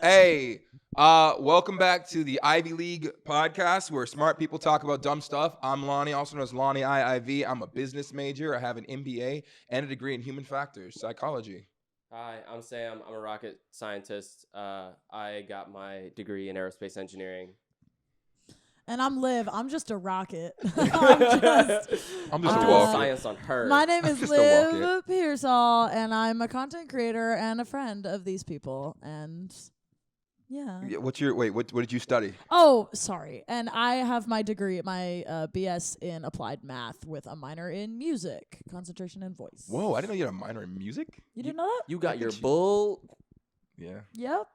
Hey, welcome back to the Ivy League Podcast, where smart people talk about dumb stuff. I'm Lonnie, also known as Lonnie IIV. I'm a business major. I have an MBA and a degree in human factors, psychology. Hi, I'm Sam. I'm a rocket scientist. I got my degree in aerospace engineering. And I'm Liv. I'm just a rocket. I'm just a walker. Science on her. My name is Just a walk Liv Pearsall, and I'm a content creator and a friend of these people. And yeah. What did you study? Oh, sorry. And I have my degree, my BS in applied math with a minor in music, concentration and voice. Whoa, I didn't know you had a minor in music. You didn't know that? You got your bull. Yeah. Yep.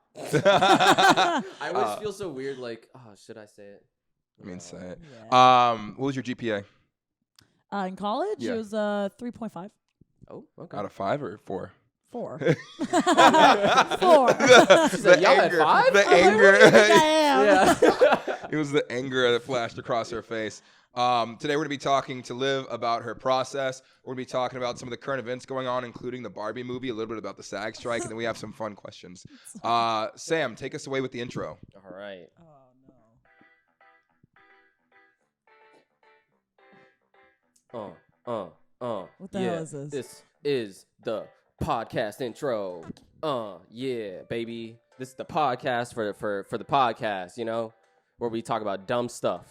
I always feel so weird. Like, oh, should I say it? I mean, say it. Yeah. What was your GPA? In college, Yeah. it was 3.5. Oh, okay. Out of 5 or 4? 4. 4. She said, y'all had 5? The I anger. am. Yeah. It was the anger that flashed across her face. Today we're going to be talking to Liv about her process. We're going to be talking about some of the current events going on, including the Barbie movie, a little bit about the SAG strike, and then we have some fun questions. Sam, take us away with the intro. All right. Oh, no. What the hell is this? This is the podcast intro. Yeah, baby. This is the podcast for the podcast, you know, where we talk about dumb stuff.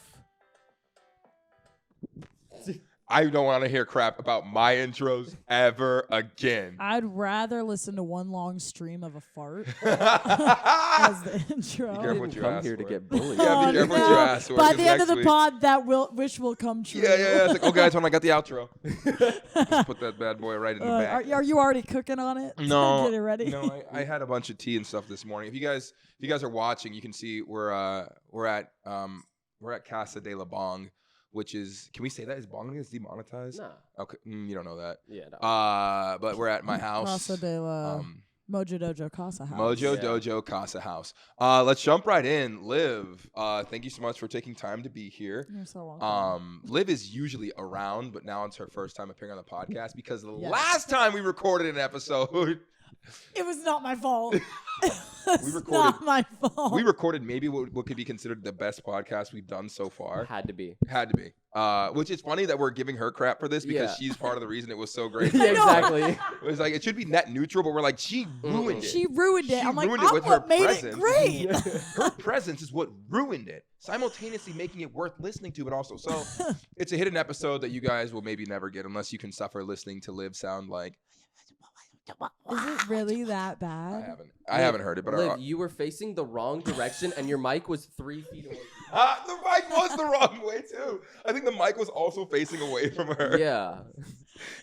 I don't want to hear crap about my intros ever again. I'd rather listen to one long stream of a fart as the intro. Be careful what you come ask here to for. get bullied. Yeah, be Oh, careful what no. you ask for. By 'cause the end of next the week- pod, that wish will come true. Yeah. It's like, oh, guys, when I got the outro. Just put that bad boy right in the back. Are you already cooking on it? No, Get it ready. No, I had a bunch of tea and stuff this morning. If you guys are watching, you can see we're at Casa de la Bong, which is, can we say that? Is Bong is demonetized? Nah. Okay, you don't know that. Yeah. No. But we're at my house. Casa de la Mojo Dojo Casa House. Mojo Yeah. Dojo Casa House. Let's jump right in. Liv, thank you so much for taking time to be here. You're so welcome. Liv is usually around, but now it's her first time appearing on the podcast because the Yes. last time we recorded an episode, It was not my fault. We recorded- not my fault. we recorded maybe what could be considered the best podcast we've done so far. Had to be. Had to be. Which is funny that we're giving her crap for this because Yeah. she's part of the reason it was so great. Yeah, I know. exactly. It was like, it should be net neutral, but we're like, she ruined it. She ruined it. She I'm like, ruined it I'm with her what made presence. it great. Her presence is what ruined it, simultaneously making it worth listening to, but also, so it's a hidden episode that you guys will maybe never get unless you can suffer listening to Liv sound like. Is it really that bad? I haven't heard it, but Liv, you were facing the wrong direction and your mic was 3 feet away. the mic was the wrong way too. I think the mic was also facing away from her. Yeah.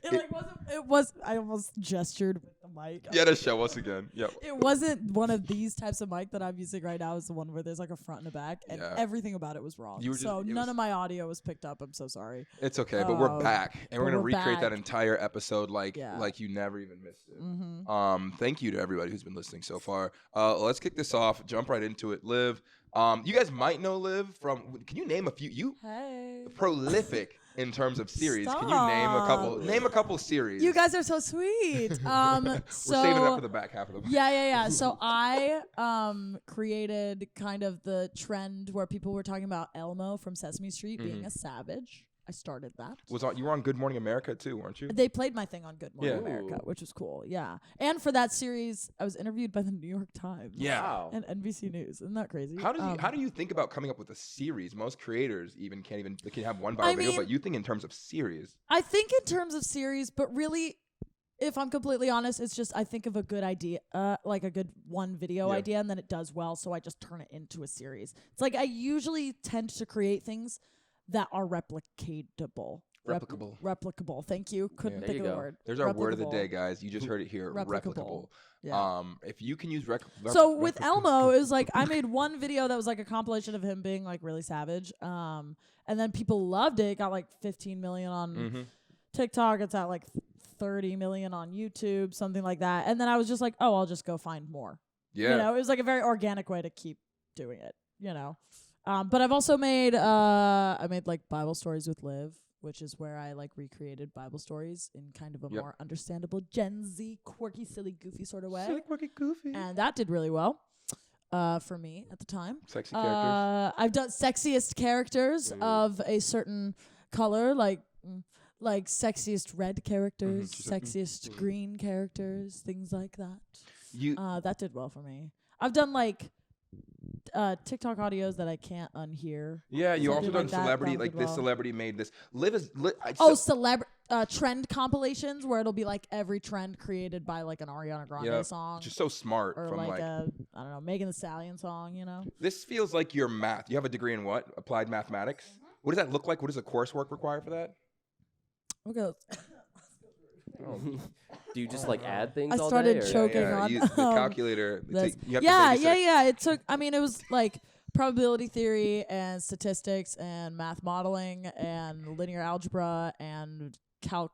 It like wasn't. It was. I almost gestured with the mic. Yeah, to show us again. Yep. It wasn't one of these types of mic that I'm using right now. Is the one where there's like a front and a back, and Yeah. everything about it was wrong. You were just- So it none was- of my audio was picked up. I'm so sorry. It's okay, but we're back, and we're but gonna we're recreate that back. entire episode like Yeah. like you never even missed it. Mm-hmm. Thank you to everybody who's been listening so far. Let's kick this off. Jump right into it. Liv, you guys might know Liv from. Can you name a few? You Hey. prolific in terms of series. Can you Stop. name a couple series? You guys are so sweet. We're So saving it up for the back half of the. yeah. So I created kind of the trend where people were talking about Elmo from Sesame Street being a savage. I started that. You were on Good Morning America too, weren't you? They played my thing on Good Morning Yeah. America, Ooh. which was cool. Yeah. And for that series, I was interviewed by the New York Times. Yeah. Wow. And NBC News. Isn't that crazy? How do you think about coming up with a series? Most creators they can have one viral I video, mean- but you think in terms of series. I think in terms of series, but really, if I'm completely honest, it's just I think of a good idea, like a good one video Yeah. idea, and then it does well, so I just turn it into a series. It's like I usually tend to create things that are replicatable. Replicable. Thank you. Couldn't There think you of the go. word. There's our word of the Replicable. day, guys. You just heard it here. Replicable. Replicable. Yeah. If you can use So with Elmo, it was like I made one video that was like a compilation of him being like really savage. And then people loved it. It got like 15 million on TikTok. It's at like 30 million on YouTube, something like that. And then I was just like, oh, I'll just go find more. yeah. You know, it was like a very organic way to keep doing it, you know. But I've also made I made like Bible stories with Liv, which is where I like recreated Bible stories in kind of a Yep. more understandable Gen Z, quirky, silly, goofy sort of way. Silly, quirky, goofy. And that did really well. for me at the time. Sexy characters. I've done sexiest characters of a certain color, like sexiest red characters, sexiest green characters, things like that. That did well for me. I've done like TikTok audios that I can't unhear. Yeah, you also done like celebrity, like this celebrity made this. Trend compilations where it'll be like every trend created by like an Ariana Grande song. Just so smart. Or from like a, I don't know, Megan Thee Stallion song, you know? This feels like your math. You have a degree in what? Applied mathematics? What does that look like? What does the coursework require for that? Okay. Do you just like add things I all started day? choking on the calculator. Yeah. It took, it was like probability theory and statistics and math modeling and linear algebra and calc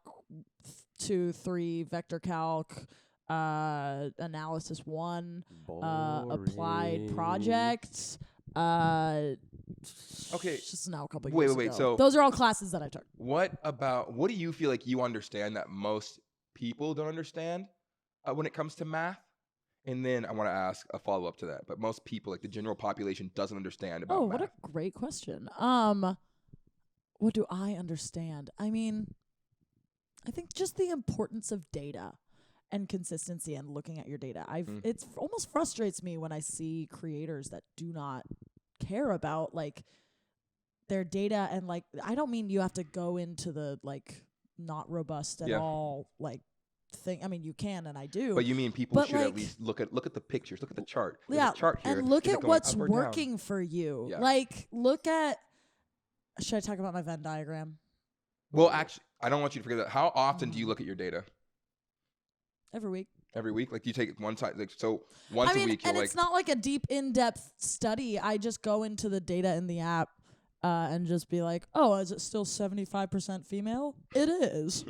2, 3, vector calc, analysis 1, applied projects. Okay. Just now a couple years ago. Wait. So those are all classes that I took. What do you feel like you understand that most people don't understand when it comes to math? And then I want to ask a follow up to that. But most people, like the general population, doesn't understand about math. What a great question. What do I understand? I mean, I think just the importance of data and consistency and looking at your data. It almost frustrates me when I see creators that do not care about like their data, and like I don't mean you have to go into the like not robust at all like thing. I mean you can, and I do. But you mean people should like, at least look at the pictures, look at the chart. Yeah, the chart here. and look at what's down? working for you. Yeah. Like look at. Should I talk about my Venn diagram? Well, actually, I don't want you to forget that. How often do you look at your data? Every week. Every week? Like you take it one time, like so once a week. And it's not like a deep, in-depth study. I just go into the data in the app and just be like, oh, is it still 75% female? It is.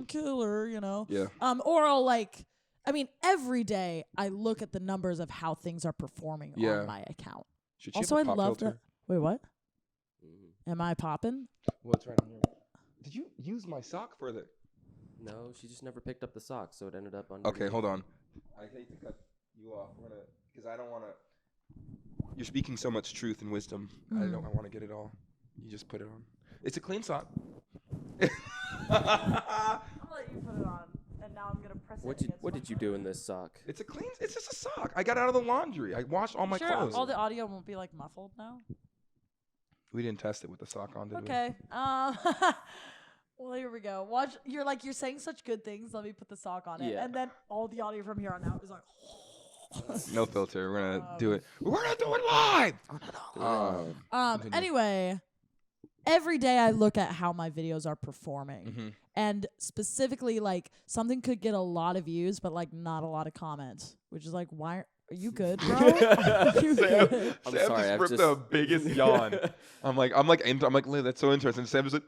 Killer, you know. Yeah. Or I'll like, every day I look at the numbers of how things are performing on my account. Also, I love that. Wait, what? Am I popping? Well, it's right on here. Did you use my sock for the? No, she just never picked up the sock, so it ended up on. Okay, hold on. I hate to cut you off. Because I don't want to. You're speaking so much truth and wisdom. I want to get it all. You just put it on. It's a clean sock. I'll let you put it on, and now I'm gonna press it. What did you do in this sock? It's just a sock. I got out of the laundry. I washed all my clothes. All the audio won't be like muffled now. We didn't test it with the sock on, did we? Okay. Well, here we go. Watch. You're saying such good things. Let me put the sock on it, and then all the audio from here on out is like. No filter. We're gonna do it. We're gonna do it live. Anyway, every day I look at how my videos are performing, and specifically like something could get a lot of views, but like not a lot of comments, which is like, why? Are you good, bro? You good? I'm Sam sorry. just ripped the biggest yawn. I'm like, Liv, that's so interesting. Sam just like,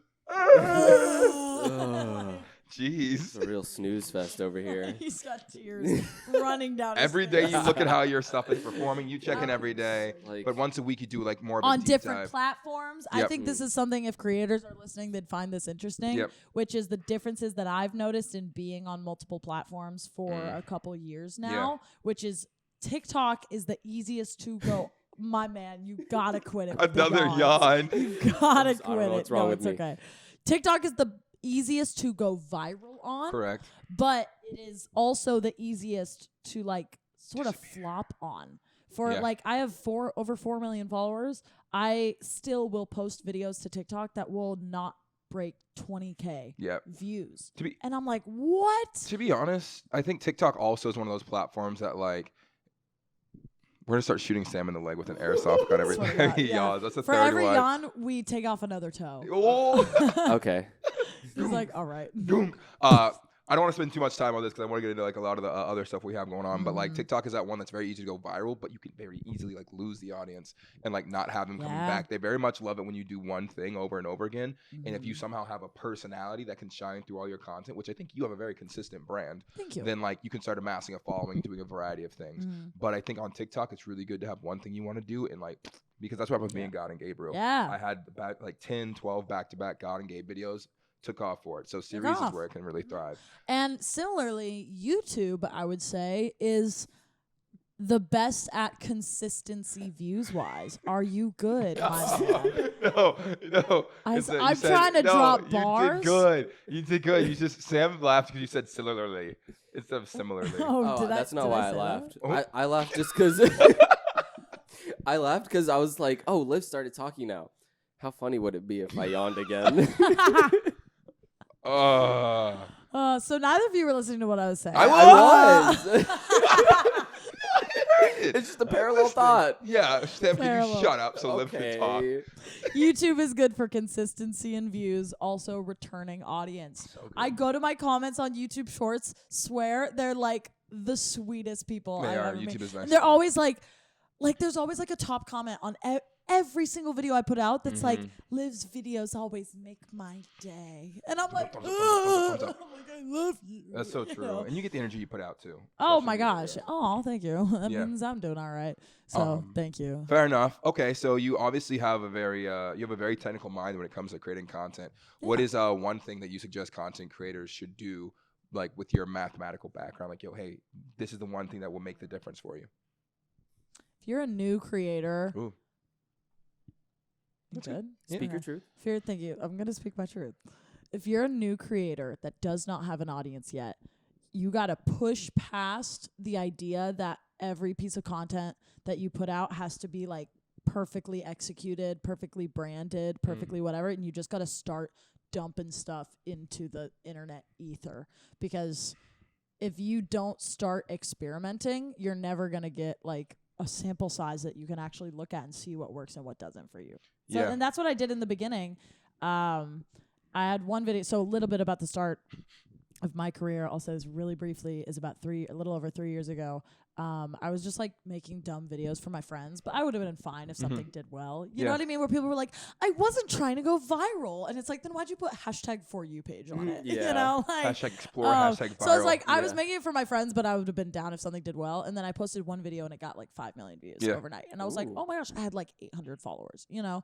jeez. It's a real snooze fest over here. He's got tears running down every his day face. you look at how your stuff is performing. You check in every day. But once a week you do like more of a on deep different dive. platforms. I think this is something, if creators are listening, they'd find this interesting, which is the differences that I've noticed in being on multiple platforms for a couple years now, which is TikTok is the easiest to go. My man, you gotta quit it. Another yawn. You gotta quit it. What's wrong with me. Okay. TikTok is the easiest to go viral on. Correct. But it is also the easiest to like sort of flop on. For like, I have over 4 million followers. I still will post videos to TikTok that will not break 20K views. And I'm like, what? To be honest, I think TikTok also is one of those platforms that like. We're gonna start shooting Sam in the leg with an airsoft gun every time he yawns. That's the For third every one. yawn, we take off another toe. Oh. Okay. He's like, all right. I don't want to spend too much time on this because I want to get into like a lot of the other stuff we have going on. But like TikTok is that one that's very easy to go viral, but you can very easily like lose the audience and like not have them coming back. They very much love it when you do one thing over and over again. And if you somehow have a personality that can shine through all your content, which I think you have a very consistent brand, thank you. Then like you can start amassing a following, doing a variety of things. But I think on TikTok, it's really good to have one thing you want to do and like. Because that's what happened with me and God and Gabriel. Yeah. I had like 10, 12 back-to-back God and Gabe videos. Took off for it. So series is where it can really thrive. And similarly, YouTube, I would say, is the best at consistency views wise. Are you good, my man? No. I'm trying to drop bars. You did good. You did good. You just Sam laughed because you said similarly instead of similarly. Oh, did that's I, not did why I I say laughed. that? I laughed just because I laughed because I was like, oh, Liv started talking now. How funny would it be if I yawned again? So neither of you were listening to what I was saying. I was. It's just a parallel thought. Yeah, Sam, can Parallel. you shut up so Liv can talk? YouTube is good for consistency and views, also returning audience. So good. I go to my comments on YouTube Shorts, swear they're like the sweetest people They I've are. ever YouTube met. is nice. And they're always like there's always like a top comment on every single video I put out that's like, Liv's videos always make my day. And I'm like, Thumbs up, oh, thumbs up. I love you. That's so You true. know? And you get the energy you put out too. Oh Especially my when you're gosh. there. Oh, thank you. That Yeah. means I'm doing all right. So thank you. Fair enough. Okay, so you obviously have a very technical mind when it comes to creating content. What is one thing that you suggest content creators should do, like with your mathematical background? Like, hey, this is the one thing that will make the difference for you. If you're a new creator, Ooh. you good? Speak your truth. Thank you. I'm gonna speak my truth. If you're a new creator that does not have an audience yet, you gotta push past the idea that every piece of content that you put out has to be like perfectly executed, perfectly branded, perfectly whatever, and you just gotta start dumping stuff into the internet ether. Because if you don't start experimenting, you're never gonna get like a sample size that you can actually look at and see what works and what doesn't for you. So, Yeah. and that's what I did in the beginning. I had one video. So a little bit about the start of my career, I'll say this really briefly, is about a little over 3 years ago. I was just like making dumb videos for my friends, but I would have been fine if something did well. You know what I mean? Where people were like, I wasn't trying to go viral. And it's like, then why'd you put #for you page on it? Yeah. You know, like, Hashtag explore, hashtag viral. so it's like, I was Yeah. making it for my friends, but I would have been down if something did well. And then I posted one video and it got like 5 million views overnight. And I was like, Ooh. oh my gosh, I had like 800 followers, you know?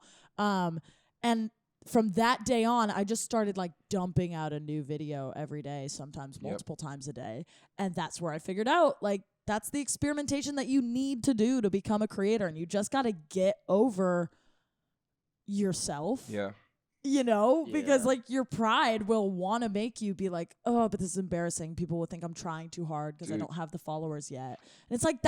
And from that day on, I just started like dumping out a new video every day, sometimes multiple times a day. And that's where I figured out, like, that's the experimentation that you need to do to become a creator. And you just got to get over yourself. Yeah. You know, because Yeah. like your pride will want to make you be like, oh, but this is embarrassing. People will think I'm trying too hard because I Dude. don't have the followers yet. And it's like,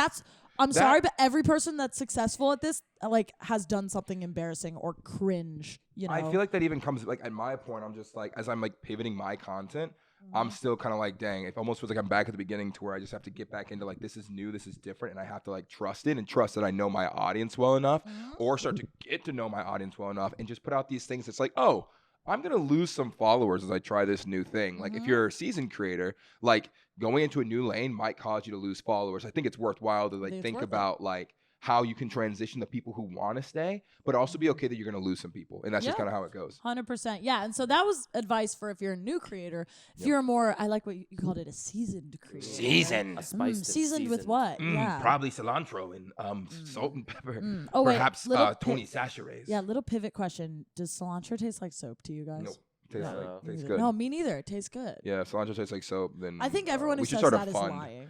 I'm sorry, but every person that's successful at this, like, has done something embarrassing or cringe, you know? I feel like that even comes like at my point. I'm just like, as I'm like pivoting my content, I'm still kind of like, dang, it almost feels like I'm back at the beginning to where I just have to get back into like, this is new, this is different, and I have to like trust it and trust that I know my audience well enough, or start to get to know my audience well enough, and just put out these things. It's like, oh, I'm gonna lose some followers as I try this new thing. Like if you're a seasoned creator, like going into a new lane might cause you to lose followers. I think it's worthwhile to like think about like how you can transition the people who want to stay, but also be okay that you're going to lose some people. And that's just Yeah. kind of how it goes. 100%. Yeah. And so that was advice for if you're a new creator. If you're more, I like what you called it, a seasoned creator. A spiced Seasoned with what? Yeah. Probably cilantro and salt and pepper. Oh, wait, Perhaps little Tony Sachets. Yeah, little pivot question. Does cilantro taste like soap to you guys? Nope. Tastes, No. like, tastes Neither. good. No, me neither. It tastes good. Yeah, if cilantro tastes like soap, then I think everyone who we should says start a that is fund. lying.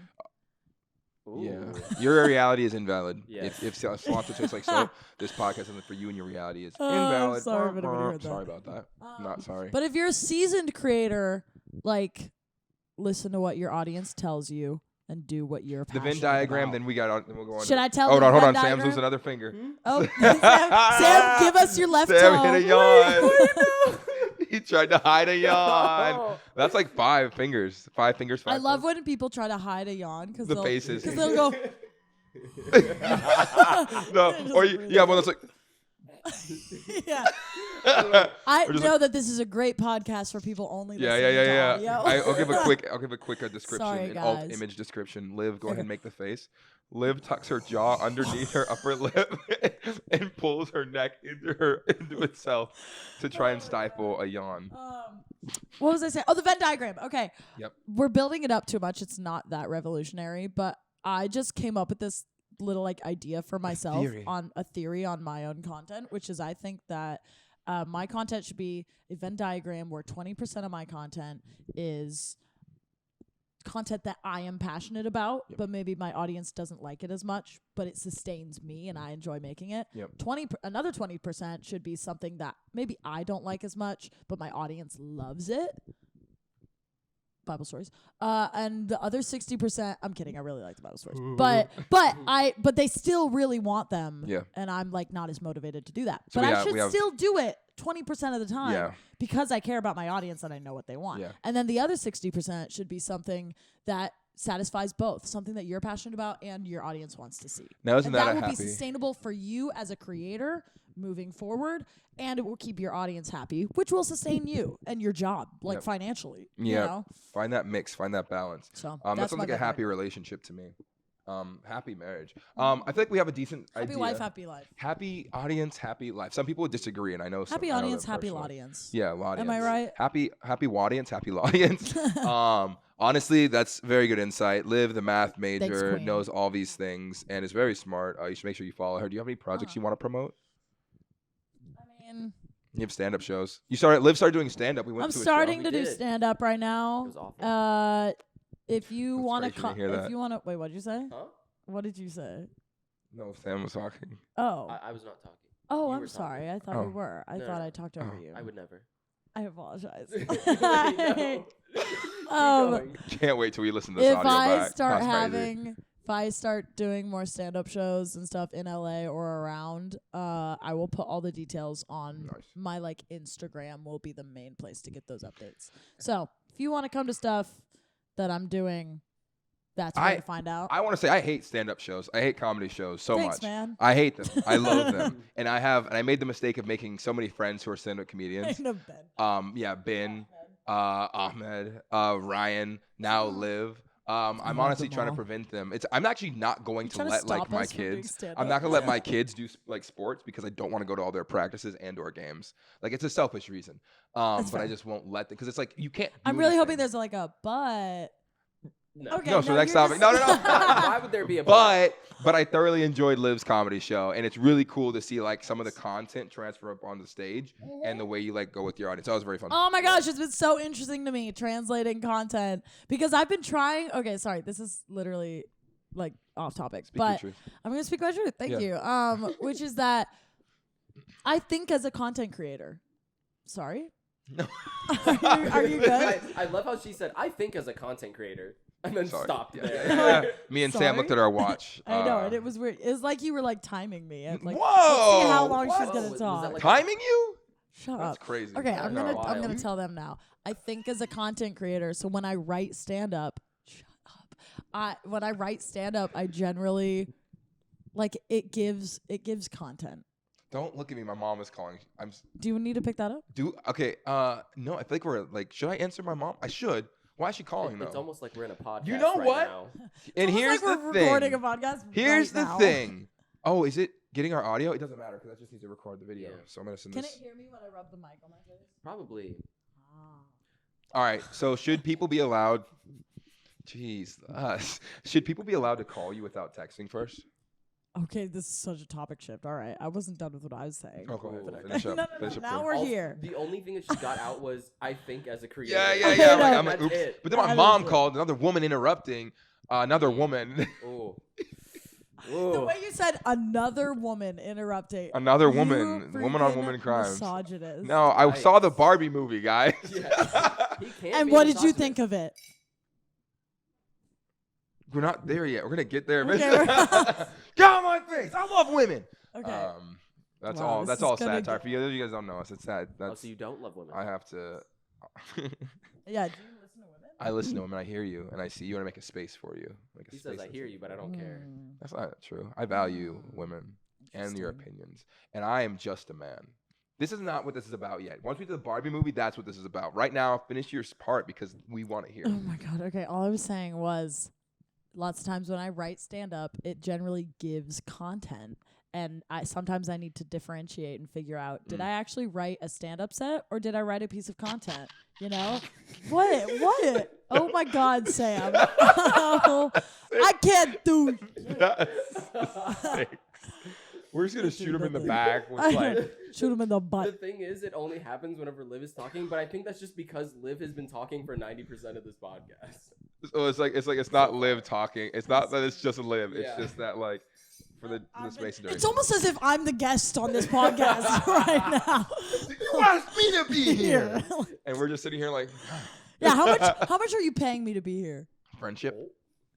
Yeah, Ooh. your reality is invalid. Yes. If cilantro tastes like soap, this podcast isn't for you, and your reality is Oh, I'm invalid. sorry if anybody heard Sorry that. about that. Not sorry. But if you're a seasoned creator, like, listen to what your audience tells you and do what you're The passionate Venn diagram, about. then we got on. Then we'll go on. Should I tell Hold the on, hold Venn on. Sam's diagram? losing another finger. Oh, Sam, give us your left Sam toe. hit a yawn. He tried to hide a yawn. That's like 5 fingers. 5 fingers. 5 I love toes. when people try to hide a yawn because The faces. Because they'll go. No, or you have one that's like. Yeah. I Or just know that this is a great podcast for people only listening to Yeah. audio. I'll give a quick description, Sorry, an alt guys. image description. Liv, go ahead and make the face. Liv tucks her jaw underneath her upper lip and pulls her neck into itself to try and stifle a yawn. What was I saying? Oh, the Venn diagram. Okay. Yep. We're building it up too much. It's not that revolutionary, but I just came up with this little like idea for myself on a theory on my own content, which is I think that my content should be a Venn diagram where 20% of my content is content that I am passionate about, but maybe my audience doesn't like it as much, but it sustains me and I enjoy making it. Another 20% should be something that maybe I don't like as much, but my audience loves it. Bible stories. And the other 60%, I'm kidding, I really like the Bible stories. But they still really want them. Yeah. And I'm like not as motivated to do that. So but I should still do it 20% of the time. Yeah. Because I care about my audience and I know what they want. Yeah. And then the other 60% should be something that satisfies both, something that you're passionate about and your audience wants to see. Now, isn't and that that a will happy? be sustainable for you as a creator moving forward, and it will keep your audience happy, which will sustain you and your job, like financially. Yeah. You know? Find that mix, find that balance. So that sounds like a happy relationship to me. Happy marriage. I feel like we have a decent happy idea. wife, happy life. Happy audience, happy life. Some people would disagree, and I know Happy audience, happy audience. Yeah, audience. Am I right? Happy audience, happy audience. Honestly, that's very good insight. Liv, the math major, Queen. knows all these things and is very smart. You should make sure you follow her. Do you have any projects you want to promote? I mean, You have stand-up shows. Liv started doing stand-up. We went I'm to a starting show. to do stand-up right It now. was awful. If you That's want great to, for you to hear if that. you want to, wait, what did you say? Huh? What did you say? No, Sam was talking. Oh, I was not talking. oh, you I'm were sorry. talking. I thought Oh. you were. I No, thought no. I talked over you. I would never. I apologize. No. Keep going. Can't wait till we listen to this If audio I back. start That's crazy. if I start doing more stand-up shows and stuff in LA or around, I will put all the details on Nice. my like Instagram. Will be the main place to get those updates. So if you want to come to stuff that I'm doing, that's where to find out. I want to say I hate stand-up shows. I hate comedy shows so Thanks, much. man. I hate them. I loathe them. And I made the mistake of making so many friends who are stand-up comedians. Kind of bad. Ben, Ahmed, Ryan, now Liv. I'm love honestly them trying to all. prevent them. I'm actually not going You to trying to let like stop my us from doing kids. stand-up? I'm not gonna let my kids do like sports because I don't want to go to all their practices and/or games. Like it's a selfish reason. But fair. I just won't let them because it's like you can't. I'm do really hoping anything. there's like a but. No. Okay, No, so next you're topic. just- No. Why would there be a but? But I thoroughly enjoyed Liv's comedy show, and it's really cool to see like some of the content transfer up on the stage and the way you like go with your audience. That was very fun. Oh my gosh, it's been so interesting to me translating content because I've been trying. Okay, sorry, this is literally like off topic, Speak your but truth. I'm gonna speak my truth. Thank Yeah. you. Which is that I think as a content creator. Sorry. No. Are you good? I love how she said, "I think as a content creator," and then Sorry. stopped Yeah, there. yeah, yeah. Me and Sam Sorry? looked at our watch. I know, and it was weird. It was like you were like timing me. And, like, Whoa! let's see how long What? she's gonna Was that talk. like- Timing you? Shut That's up. crazy. Okay, That's I'm gonna wild. tell them now. I think as a content creator, so when I write stand up, when I write stand up, I generally like it gives content. Don't look at me. My mom is calling. Do you need to pick that up? Okay. No, I think we're like. Should I answer my mom? I should. Why is she calling though? It's almost like we're in a podcast. You know right what? Now. And It's here's like the we're thing. recording a podcast. Here's right the now. thing. Oh, is it getting our audio? It doesn't matter because I just need to record the video. Yeah. So I'm gonna send Can this. it hear me when I rub the mic on my face? Probably. All right. So should people be allowed? Jeez, should people be allowed to call you without texting first? Okay, this is such a topic shift. All right, I wasn't done with what I was saying. Oh, go ahead. But Finish up. No, Finish up, now please. we're Also, here. The only thing that she got out was, "I think as a creator." Yeah. I I'm know. like, That's oops. it. But then my That mom is it. called. Another woman interrupting. Another woman. Ooh. The way you said another woman interrupting. Another You woman. Woman on freaking woman crimes. Misogynist. No, I Right. saw the Barbie movie, guys. Yeah. He can't And be what did you misogynist. think of it? We're not there yet. We're gonna get there. Okay, Get on my face. I love women. Okay. That's Wow, all. this That's is all gonna satire. get- For you guys don't know us, it's sad. Oh, That's so you don't love women? I have to. Yeah. Do you listen to women? I listen to them and I hear you and I see you and I make a space for you. Make a He space says, "I hear you, but I don't care." That's not true. I value women and your Interesting. opinions, and I am just a man. This is not what this is about yet. Once we do the Barbie movie, that's what this is about. Right now, finish your part because we want to hear. Oh my god. Okay. All I was saying was, lots of times when I write stand up, it generally gives content. And sometimes I need to differentiate and figure out, did I actually write a stand-up set or did I write a piece of content? You know? What? Oh my God, Sam. Oh, I can't do. We're just gonna shoot him in the back with like. Shoot him in the The butt. thing is, it only happens whenever Liv is talking, but I think that's just because Liv has been talking for 90% of this podcast. So it's not Liv talking. It's not that it's just Liv. It's just that like for the space and duration. It's almost as if I'm the guest on this podcast right now. You asked me to be here, and we're just sitting here like. Yeah, how much are you paying me to be here? Friendship.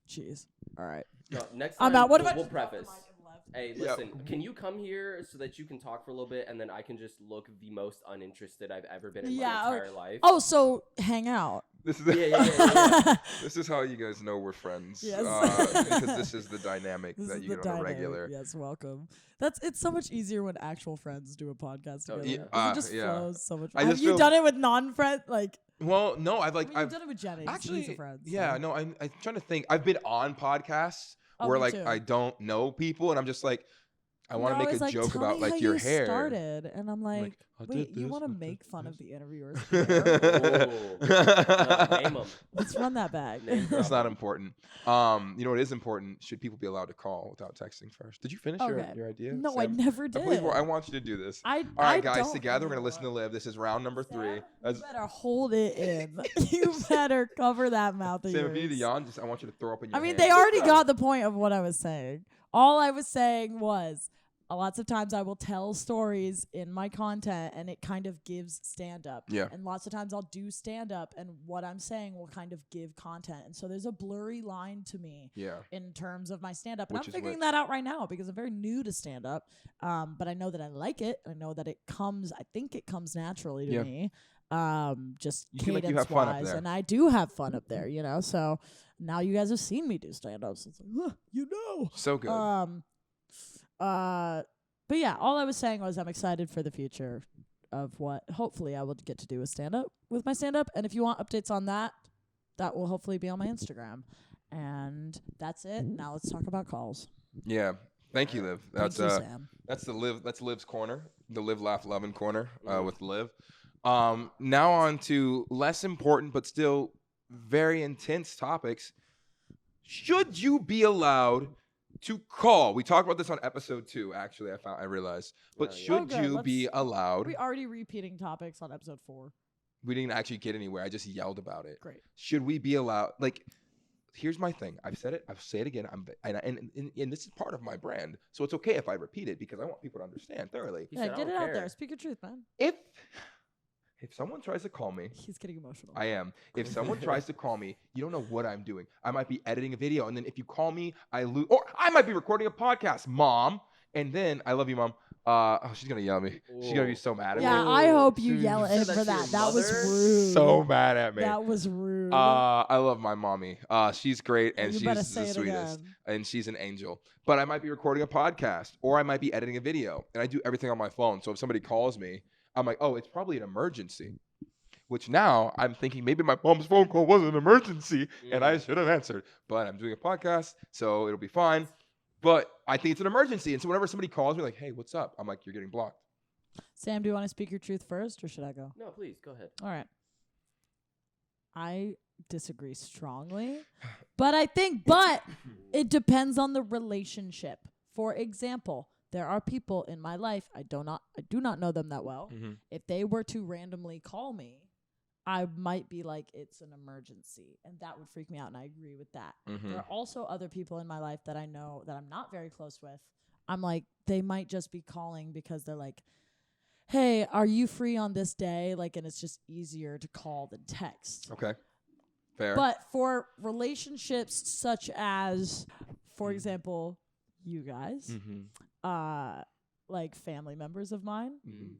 Jeez. All right. No, next I'm time out. What if I we'll just drop the preface. mic and left? Hey, listen, can you come here so that you can talk for a little bit and then I can just look the most uninterested I've ever been in my entire life? Oh, so hang out. This is Yeah. This is how you guys know we're friends. Yes. Because this is the dynamic This that is you the get on a dynamic. regular. Yes, welcome. It's so much easier when actual friends do a podcast Oh, together. yeah. It just flows so much. I Have just you feel- done it with non-friend? Like, Well, no, I've you've done it with Jenny. actually, She's a friend. yeah, so. no, I'm trying to think. I've been on podcasts Oh, where me like too. I don't know people, and I'm just like, I want to They're make always a joke "Tell about me like how your you hair. started," and I'm I'm like, I wait, did you this, want to I did make fun this. of the interviewer's hair? No, name 'em. Let's run that back. Name drop. That's not important. You know what is important? Should people be allowed to call without texting first? Did you finish Okay. your idea? No, I Sam? never did. I want you to do this. I All right, I guys, don't together we're know gonna listen to what- Liv. This is round number 3. Sam, That's, you better hold it in. You better cover that mouth of Sam, yours. if you need to yawn, I want you to throw up in your I mean, hand. they already got the point of what I was saying. All I was saying was, lots of times I will tell stories in my content and it kind of gives stand up. Yeah. And lots of times I'll do stand up and what I'm saying will kind of give content. And so there's a blurry line to me Yeah. in terms of my stand up. And Which I'm is figuring which? that out right now because I'm very new to stand up. But I know that I like it. I know that I think it comes naturally to Yeah. me. Just You seem like you cadence have fun up wise. there. And I do have fun up there, you know. So now you guys have seen me do stand ups. It's like, you know. So good. But yeah, all I was saying was I'm excited for the future of what hopefully I will get to do with stand up with my stand up. And if you want updates on that, that will hopefully be on my Instagram. And that's it. Now let's talk about calls. Yeah. Thank you, Liv. That's Thank you, Sam. that's Liv's corner, the Liv Laugh Lovin' corner with Liv. Now on to less important but still very intense topics. Should you be allowed to call? We talked about this on episode 2, actually, I realized. But Oh, yeah. should Oh, good. you be allowed? We already repeating topics on episode 4. We didn't actually get anywhere. I just yelled about it. Great. Should we be allowed? Like, here's my thing. I've said it. I'll say it again. And this is part of my brand. So it's okay if I repeat it because I want people to understand thoroughly. He Yeah, said, "I get it don't out care." there. Speak your truth, man. If someone tries to call me, He's getting emotional. I am. If someone tries to call me, you don't know what I'm doing. I might be editing a video, and then if you call me, I lose. Or I might be recording a podcast, Mom. And then I love you, Mom. She's gonna yell at me. She's gonna be so mad at Yeah, me. I hope you She's yell at him said for that to that. your That was mother? rude. So mad at me. That was rude. I love my mommy. She's great, and You she's better the say it sweetest, again. and she's an angel. But I might be recording a podcast, or I might be editing a video, and I do everything on my phone. So if somebody calls me, I'm like, oh, it's probably an emergency. Which now I'm thinking maybe my mom's phone call was an emergency, and I should have answered. But I'm doing a podcast, so it'll be fine. But I think it's an emergency, and so whenever somebody calls me like, hey, what's up? I'm like, you're getting blocked. Sam, do you want to speak your truth first, or should I go? No, please go ahead. All right. I disagree strongly, but it depends on the relationship. For example, there are people in my life I do not know them that well. Mm-hmm. If they were to randomly call me, I might be like, it's an emergency, and that would freak me out, and I agree with that. Mm-hmm. There are also other people in my life that I know that I'm not very close with. I'm like, they might just be calling because they're like, hey, are you free on this day? Like, and it's just easier to call than text. Okay. Fair. But for relationships such as, for example, you guys, Mm-hmm. like family members of mine, Mm-hmm.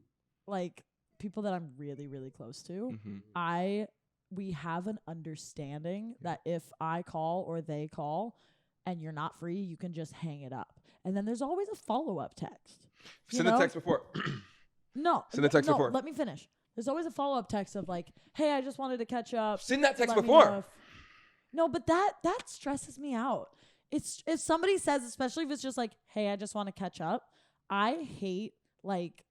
like people that I'm really, really close to, Mm-hmm. we have an understanding that if I call or they call and you're not free, you can just hang it up. And then there's always a follow-up text. Send the text before. No. Send the text no, before. Let me finish. There's always a follow-up text of like, hey, I just wanted to catch up. Send that text Let me before. know if- No, but that stresses me out. It's if somebody says, especially if it's just like, hey, I just want to catch up. I hate like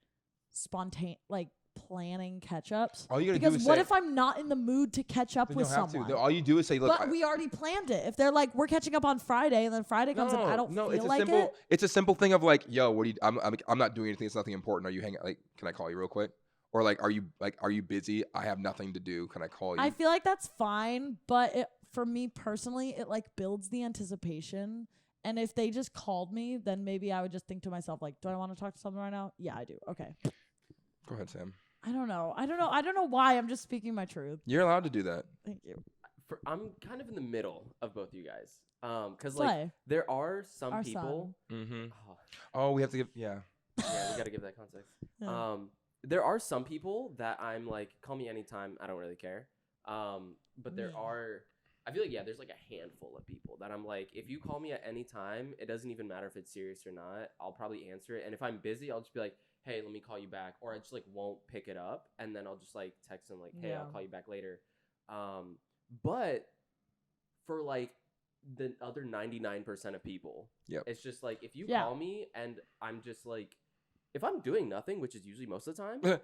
planning catch-ups. All you gotta do because is what say- if I'm not in the mood to catch up Then with you don't have someone? to. All you do is say, look. But we already planned it. If they're like, we're catching up on Friday, and then Friday comes and I don't feel it's a like simple. it. It's a simple thing of like, yo, what do you? I'm not doing anything. It's nothing important. Are you hanging? Like, can I call you real quick? Or like, are you busy? I have nothing to do. Can I call you? I feel like that's fine, but for me personally, it like builds the anticipation. And if they just called me, then maybe I would just think to myself, like, do I want to talk to someone right now? Yeah, I do. Okay. Go ahead, Sam. I don't know why. I'm just speaking my truth. You're allowed to do that. Thank you. I'm kind of in the middle of both you guys. Because Slay. like there are some Our people. Mm-hmm. Oh, Oh, we have to give. Yeah. yeah, we gotta give that context. Yeah. There are some people that I'm like, call me anytime. I don't really care. But there are. I feel like there's like a handful of people that I'm like, if you call me at any time, it doesn't even matter if it's serious or not. I'll probably answer it, and if I'm busy, I'll just be like, hey, let me call you back, or I just like won't pick it up, and then I'll just like text them like, hey, I'll call you back later. But for like the other 99% of people, it's just like if you call me and I'm just like, if I'm doing nothing, which is usually most of the time,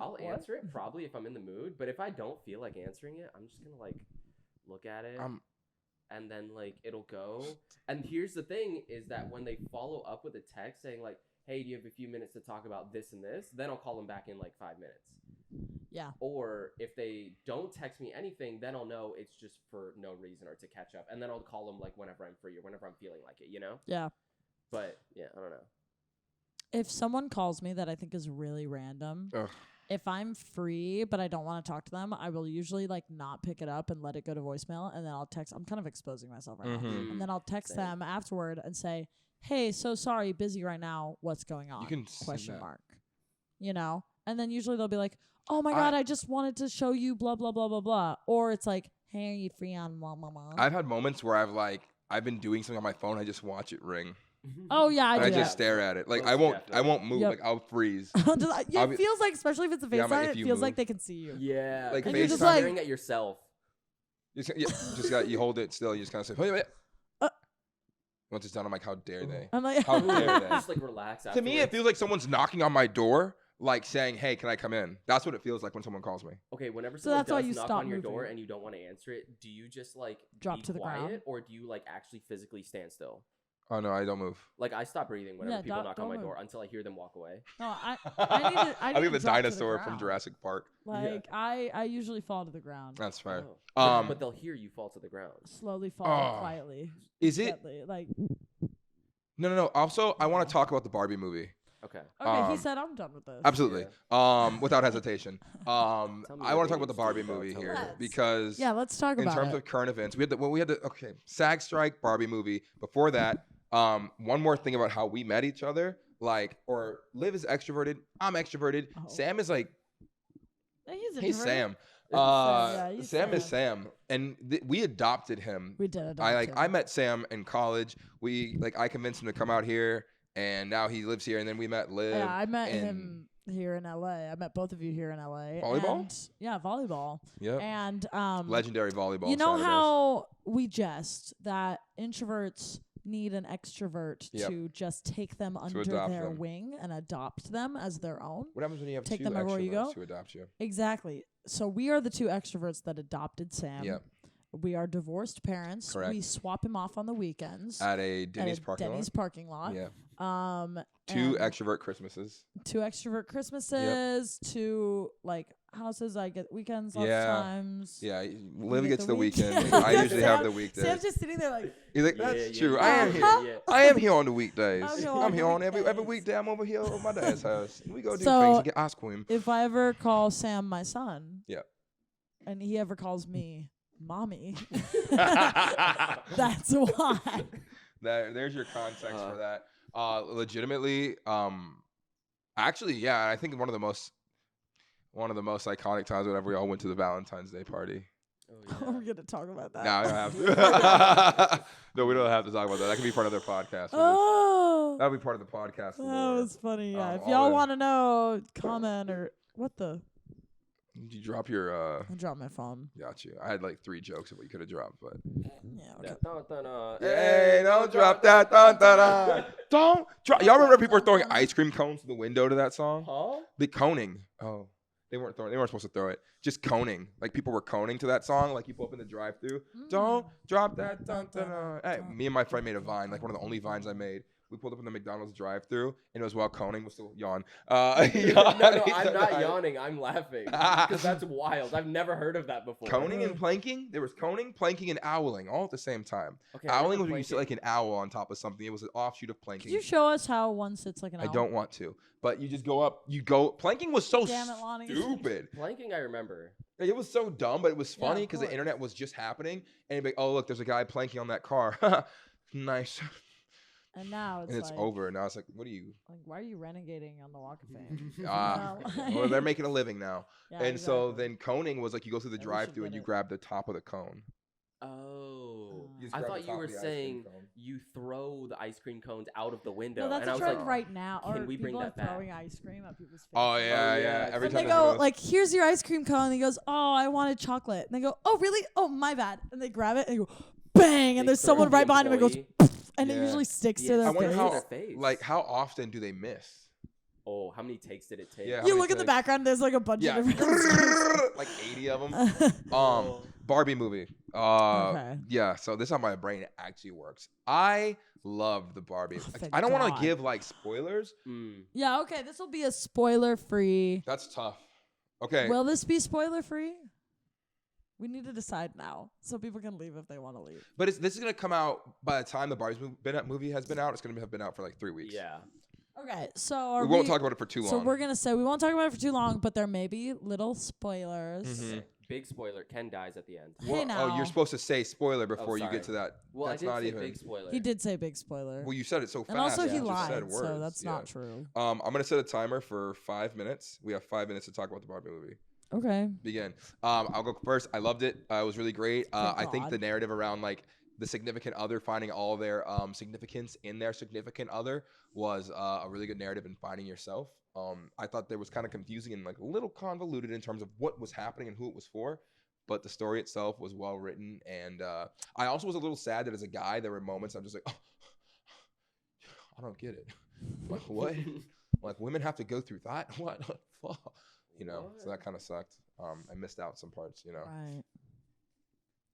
I'll answer it probably if I'm in the mood. But if I don't feel like answering it, I'm just gonna like look at it, and then like it'll go. And here's the thing: is that when they follow up with a text saying like, "Hey, do you have a few minutes to talk about this and this?" Then I'll call them back in like 5 minutes. Yeah. Or if they don't text me anything, then I'll know it's just for no reason or to catch up. And then I'll call them like whenever I'm free or whenever I'm feeling like it, you know? Yeah. But yeah, I don't know. If someone calls me that I think is really random, if I'm free but I don't want to talk to them, I will usually like not pick it up and let it go to voicemail, and then I'll text. I'm kind of exposing myself right now. And then I'll text them afterward and say, "Hey, so sorry, busy right now. What's going on?" You can question mark. You know? And then usually they'll be like, "Oh my God, I just wanted to show you blah blah blah blah blah." Or it's like, "Hey, are you free on blah blah blah?" I've had moments where I've been doing something on my phone. I just watch it ring. Oh yeah, I do. I just stare at it. Like I won't move. Yep. Like I'll freeze. It feels like, especially if it's a FaceTime, if it you feels move. like they can see you. Yeah. Like and FaceTime. you're just staring at yourself. You hold it still. You just kind of say, wait. Once it's done, I'm like, how dare they? I'm like, how dare they? Just like relax. To me, it feels like someone's knocking on my door, like saying, "Hey, can I come in?" That's what it feels like when someone calls me. Okay, whenever So someone that's why does you knock stop on your door moving. and you don't want to answer it, do you just like Drop be to the quiet, ground? or do you like actually physically stand still? Oh no, I don't move. Like I stop breathing whenever people knock on my don't door move. until I hear them walk away. No, I need to. I think need the to drop to dinosaur from ground. Jurassic Park. Like I usually fall to the ground. That's fair. Oh. But they'll hear you fall to the ground. Slowly fall quietly. Is it? Gently, like No. Also, I want to talk about the Barbie movie. Okay. he said I'm done with this. Absolutely. Without hesitation. I want to talk about the Barbie movie here because let's talk about in terms of current events, we had the SAG strike, Barbie movie. Before that, one more thing about how we met each other. Or Liv is extroverted. I'm extroverted. Sam is like, he's Sam. Sam is Sam, and we adopted him. We did adopt him. I met Sam in college. I convinced him to come out here, and now he lives here. And then we met Liv. Yeah, I met him here in LA. I met both of you here in LA. Volleyball? And, volleyball. Yep. And legendary volleyball. You know Saturdays. how we jest that introverts need an extrovert to just take them under their wing and adopt them as their own. What happens when you have take two them everywhere you go? extroverts who adopt you? Exactly. So we are the two extroverts that adopted Sam. Yep. We are divorced parents. Correct. We swap him off on the weekends At a Denny's parking lot. Yeah. Two extrovert Christmases. 2 extrovert Christmases. Yep. 2 houses. I get weekends lots of times. Yeah. Liv gets the weekend. weekend. I usually have the weekdays. Sam's just sitting there like. He's like, that's true. Yeah. I am here. I am here on the weekdays. I'm here on every weekdays. weekday. I'm over here at my dad's house. We go do So, things and get ice cream. If I ever call Sam my son. Yeah. And he ever calls me mommy. That's why. There's your context for that. Legitimately, actually, I think one of the most iconic times whenever we all went to the Valentine's Day party. Oh, yeah. We're gonna talk about that. No, we don't have to. No, we don't have to talk about that. That can be part of their podcast. That'll be part of the podcast. That was funny. Yeah. If all y'all the- want to know, comment or what the. Did you drop your? I dropped my phone. Got you. I had 3 jokes of what you could have dropped, but. Yeah. Okay. Hey, don't drop that. Don't drop. Y'all remember people were throwing ice cream cones to the window to that song? Huh? The coning. Oh, they weren't supposed to throw it. Just coning. People were coning to that song. You pull up in the drive-thru. Don't drop that. Hey, me and my friend made a Vine. One of the only Vines I made. We pulled up in the McDonald's drive-thru, and it was while coning was still yawn. No, I'm not yawning. I'm laughing because that's wild. I've never heard of that before. Coning and planking. There was coning, planking, and owling all at the same time. Okay, Owling was when you sit like an owl on top of something. It was an offshoot of planking. Could you show us how one sits like an owl? I don't want to, but you just go up. You go. Planking was so Damn it, Lonnie. stupid. Planking, I remember. It was so dumb, but it was Yeah, funny of because the course. internet was just happening. And you'd be like, oh, look, there's a guy planking on that car. Nice. And now it's And it's like, over. And now it's like, what are you? like, why are you renegading on the Walk of Fame? Ah, No. well, they're making a living now. Yeah, And so exactly. then coning was like you go through the I wish drive-through you and did you it. grab the top of the cone. Oh, You just I grab the thought you top were of the ice cream saying cone. you throw the ice cream cones out of the window. No, that's and a I was trend like, right now. can Or we bring people that are back? throwing ice cream at people's faces. Oh yeah, yeah. yeah. Every And time they there's one of go those- like, "Here's your ice cream cone." And he goes, "Oh, I wanted chocolate." And they go, "Oh, really? Oh, my bad." And they grab it and they go, "Bang!" And They there's throw someone the right behind him and goes, employee. and it Yeah. usually sticks Yeah, to their I wonder face. how, Their face. like, how often do they miss? Oh, how many takes did it take? Yeah. How You many look in the times? background. There's like a bunch Yeah, of different. like 80 of them. Oh. Barbie movie. Okay. Yeah. So this is how my brain actually works. I loved the Barbie. thank I don't want God. to give like spoilers. Mm. Yeah. Okay. This will be a spoiler-free. That's tough. Okay. Will this be spoiler-free? We need to decide now, so people can leave if they want to leave. But this is gonna come out by the time the Barbie's movie has been out. It's gonna have been out for like 3 weeks. Yeah. Okay. So are We won't talk about it for too long. So we're gonna say we won't talk about it for too long, but there may be little spoilers. Mhm. Big spoiler. Ken dies at the end. Hey, Well, now. oh, you're supposed to say spoiler before you sorry. get to that. Well, That's I did not say even. big spoiler. He did say big spoiler. Well, you said it so fast. And also you he just said lied, words. so that's Yeah. not true. I'm gonna set a timer for 5 minutes. We have 5 minutes to talk about the Barbie movie. Okay. Begin. I'll go first. I loved it. It was really great. Thank I think God. the narrative around like the significant other finding all their significance in their significant other was a really good narrative in finding yourself. I thought there was kind of confusing and like a little convoluted in terms of what was happening and who it was for, but the story itself was well written. And I also was a little sad that as a guy, there were moments I'm just like, oh, I don't get it. Like what? Like women have to go through that? What? Fuck. You know, so that kind of sucked. I missed out some parts, you know. Right.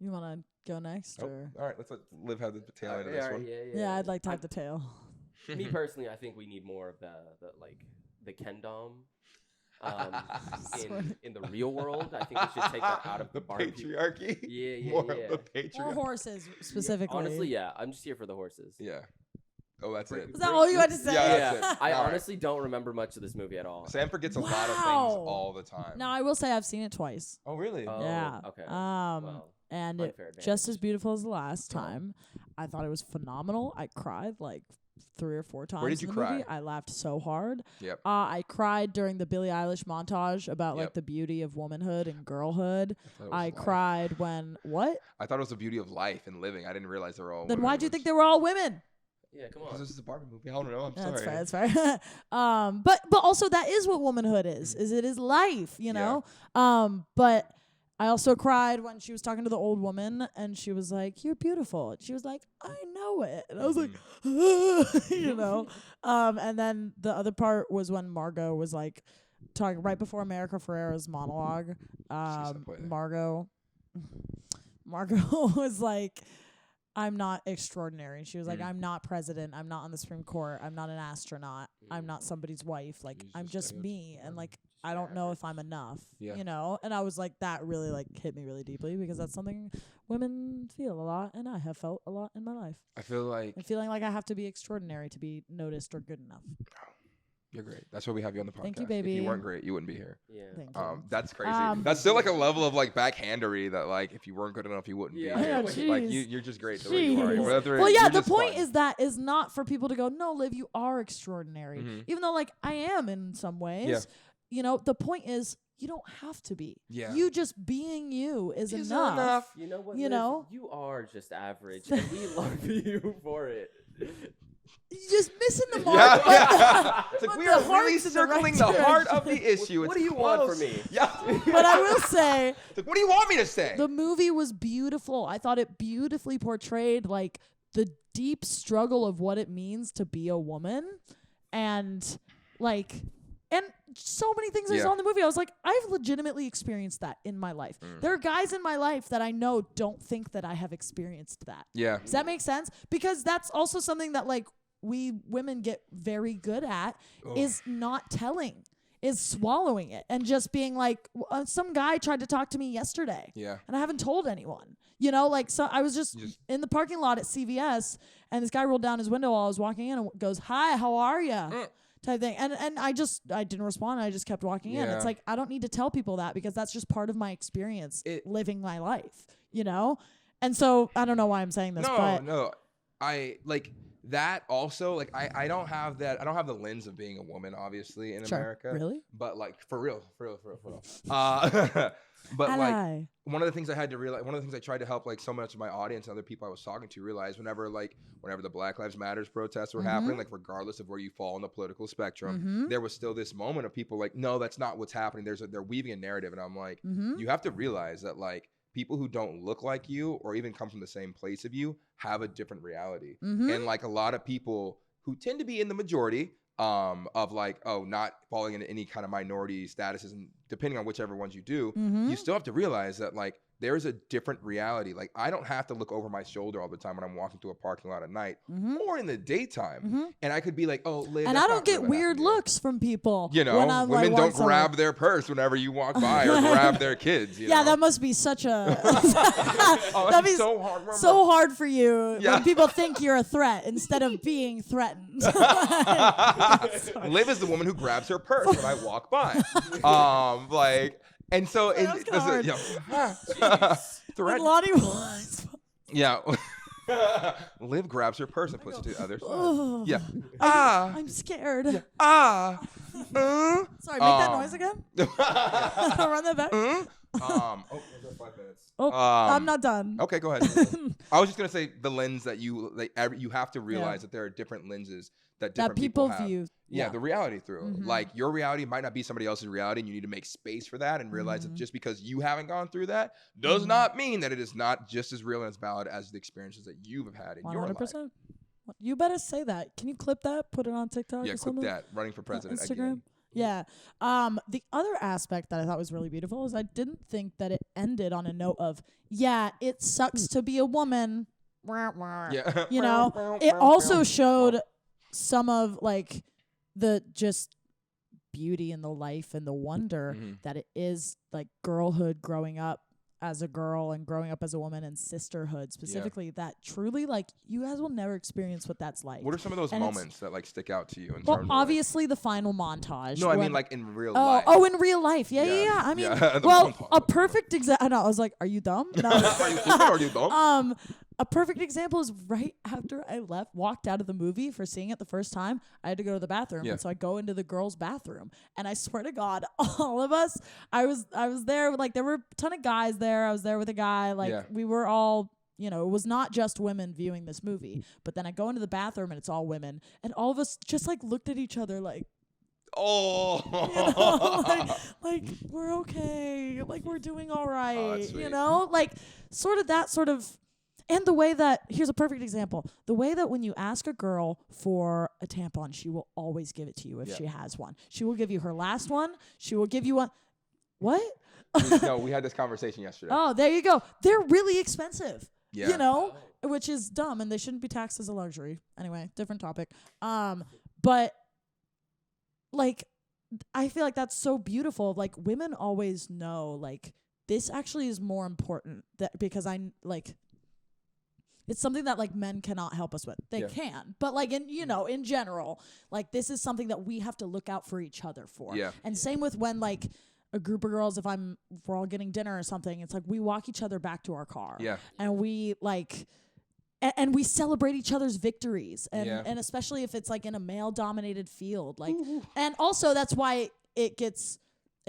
You want to go next, Nope. or? All right, let's let Liv have the tail end of this one. Yeah, I'd like to have the tail. Me personally, I think we need more of the Kendom. In the real world, I think we should take that out of the the Barbie. patriarchy. Yeah, More yeah. of the Or patriarchy. horses specifically. Honestly, yeah. I'm just here for the horses. Yeah. Oh, that's it. Is that all you had to say? Yeah, Yeah, that's it. I All right. honestly don't remember much of this movie at all. Sam forgets a lot of things Wow. all the time. Now I will say I've seen it twice. Oh, really? Oh, Yeah. okay. And it unfair just advantage. as beautiful as the last time. I thought it was phenomenal. I cried like 3 or 4 times. did you in the movie. cry? I laughed so hard. Yep. I cried during the Billie Eilish montage about like Yep. the beauty of womanhood and girlhood. thought it was I life. cried when what? I thought it was the beauty of life and living. I didn't realize they were all. Then women. why do you think they were all women? Yeah, come Because on. this is a Barbie movie. I don't know. I'm That's sorry. fair. That's fair. But also that is what womanhood is it is life, you know. But I also cried when she was talking to the old woman and she was like, "You're beautiful." And she was like, "I know it." And I was like, you know. And then the other part was when Margot was like talking right before America Ferrera's monologue. Margot was like, "I'm not extraordinary." And she was like, "I'm not president. I'm not on the Supreme Court. I'm not an astronaut. I'm not somebody's wife. Like, He's I'm just just me. And like, I don't know if I'm enough." Yeah. You know? And I was like, that really like hit me really deeply because that's something women feel a lot and I have felt a lot in my life. I feel like And feeling like I have to be extraordinary to be noticed or good enough. you're great. That's why we have you on the podcast. Thank you, If baby. you weren't great, you wouldn't be here. Yeah. Thank you. That's crazy. Um, That's still like a level of like backhandery that like if you weren't good enough, you wouldn't Yeah. be here. Yeah, like jeez. you're just great the way you are. Jeez. Whether Well, yeah, you're the just point fun. is that is not for people to go, "No, Liv, you are extraordinary." Mhm. Even though like I am in some ways. Yeah. You know, the point is you don't have to be. Yeah. You just being you is Is enough. You know what? You Liv? know? You are just average, and we love you for it. You're just missing the mark. Yeah, but- yeah. It's like but we the are really heart's in the right circling the heart of the direction. issue. What It's do you want close. from me? Yeah. But I will say It's like, what do you want me to say? the movie was beautiful. I thought it beautifully portrayed like the deep struggle of what it means to be a woman and like and so many things I Yeah. saw in the movie. I was like, I've legitimately experienced that in my life. There are guys in my life that I know don't think that I have experienced that. Yeah. Does that make sense? Because that's also something that like we women get very good at is not telling, is swallowing it and just being like, some guy tried to talk to me yesterday. Yeah. And I haven't told anyone. You know, like, so I was just in the parking lot at CVS, and this guy rolled down his window while I was walking in and goes, "Hi, how are you?" type thing. And I didn't respond. I just kept walking in. It's like, I don't need to tell people that because that's just part of my experience living my life, you know? And so I don't know why I'm saying this, but No. I like that also, like, I don't have that. I don't have the lens of being a woman, obviously, in America. Really? But like, for real. But like, one of the things I had to realize, one of the things I tried to help like so much of my audience and other people I was talking to realize whenever the Black Lives Matters protests were happening, like regardless of where you fall on the political spectrum, there was still this moment of people like, no, that's not what's happening. They're weaving a narrative. And I'm like, you have to realize that like people who don't look like you or even come from the same place of you have a different reality. And like a lot of people who tend to be in the majority, of like, not falling into any kind of minority statuses, and depending on whichever ones you do, you still have to realize that like there's a different reality. Like I don't have to look over my shoulder all the time when I'm walking through a parking lot at night or in the daytime, and I could be like, Liv, and I don't get weird looks from people. You know, when women don't grab their purse whenever you walk by or grab their kids. You know? That must be such a that'd be so hard. Remember? So hard for you when people think you're a threat instead of being threatened. Liv is the woman who grabs her purse when I walk by. And so threat. Lonnie was. Yeah. Liv grabs her purse and puts it to others. Yeah. I'm scared. Yeah. Sorry, make that noise again. Run that back. Those are 5 minutes. I'm not done. Okay, go ahead. I was just gonna say the lens that you have to realize that there are different lenses that different people have. view. Yeah, the reality through. Like your reality might not be somebody else's reality, and you need to make space for that and realize that just because you haven't gone through that does not mean that it is not just as real and as valid as the experiences that you've had in 100%. Your life. You better say that. Can you clip that? Put it on TikTok? Yeah, or clip something? that. Running for president Instagram. again. Yeah. The other aspect that I thought was really beautiful is I didn't think that it ended on a note of, it sucks to be a woman. Yeah. You know, it also showed some of like the just beauty and the life and the wonder that it is like girlhood, growing up as a girl and growing up as a woman, and sisterhood specifically, that truly like you guys will never experience what that's like. What are some of those moments that like stick out to you in well, terms obviously the final montage. No, I mean like in real life. In real life. Yeah. I mean, a perfect example. I was like, are you dumb? No. Are you stupid or are you dumb? A perfect example is right after I walked out of the movie for seeing it the first time, I had to go to the bathroom. And so I go into the girls' bathroom, and I swear to God, all of us, I was there, like there were a ton of guys there. I was there with a guy, like we were all, you know, it was not just women viewing this movie, but then I go into the bathroom and it's all women, and all of us just like looked at each other like, you know, like we're okay, like we're doing all right, you know, like sort of. And the way that, here's a perfect example, the way that when you ask a girl for a tampon, she will always give it to you if she has one. She will give you her last one. She will give you one. What? No, we had this conversation yesterday. Oh, there you go. They're really expensive, you know, which is dumb, and they shouldn't be taxed as a luxury. Anyway, different topic. But like, I feel like that's so beautiful. Like, women always know, like, this actually is more important because I, like, it's something that like men cannot help us with. They can, but like in general, like this is something that we have to look out for each other for. Yeah. And same with when like a group of girls, if we're all getting dinner or something, it's like we walk each other back to our car. Yeah. And we like, and we celebrate each other's victories, and especially if it's like in a male-dominated field, like, and also that's why it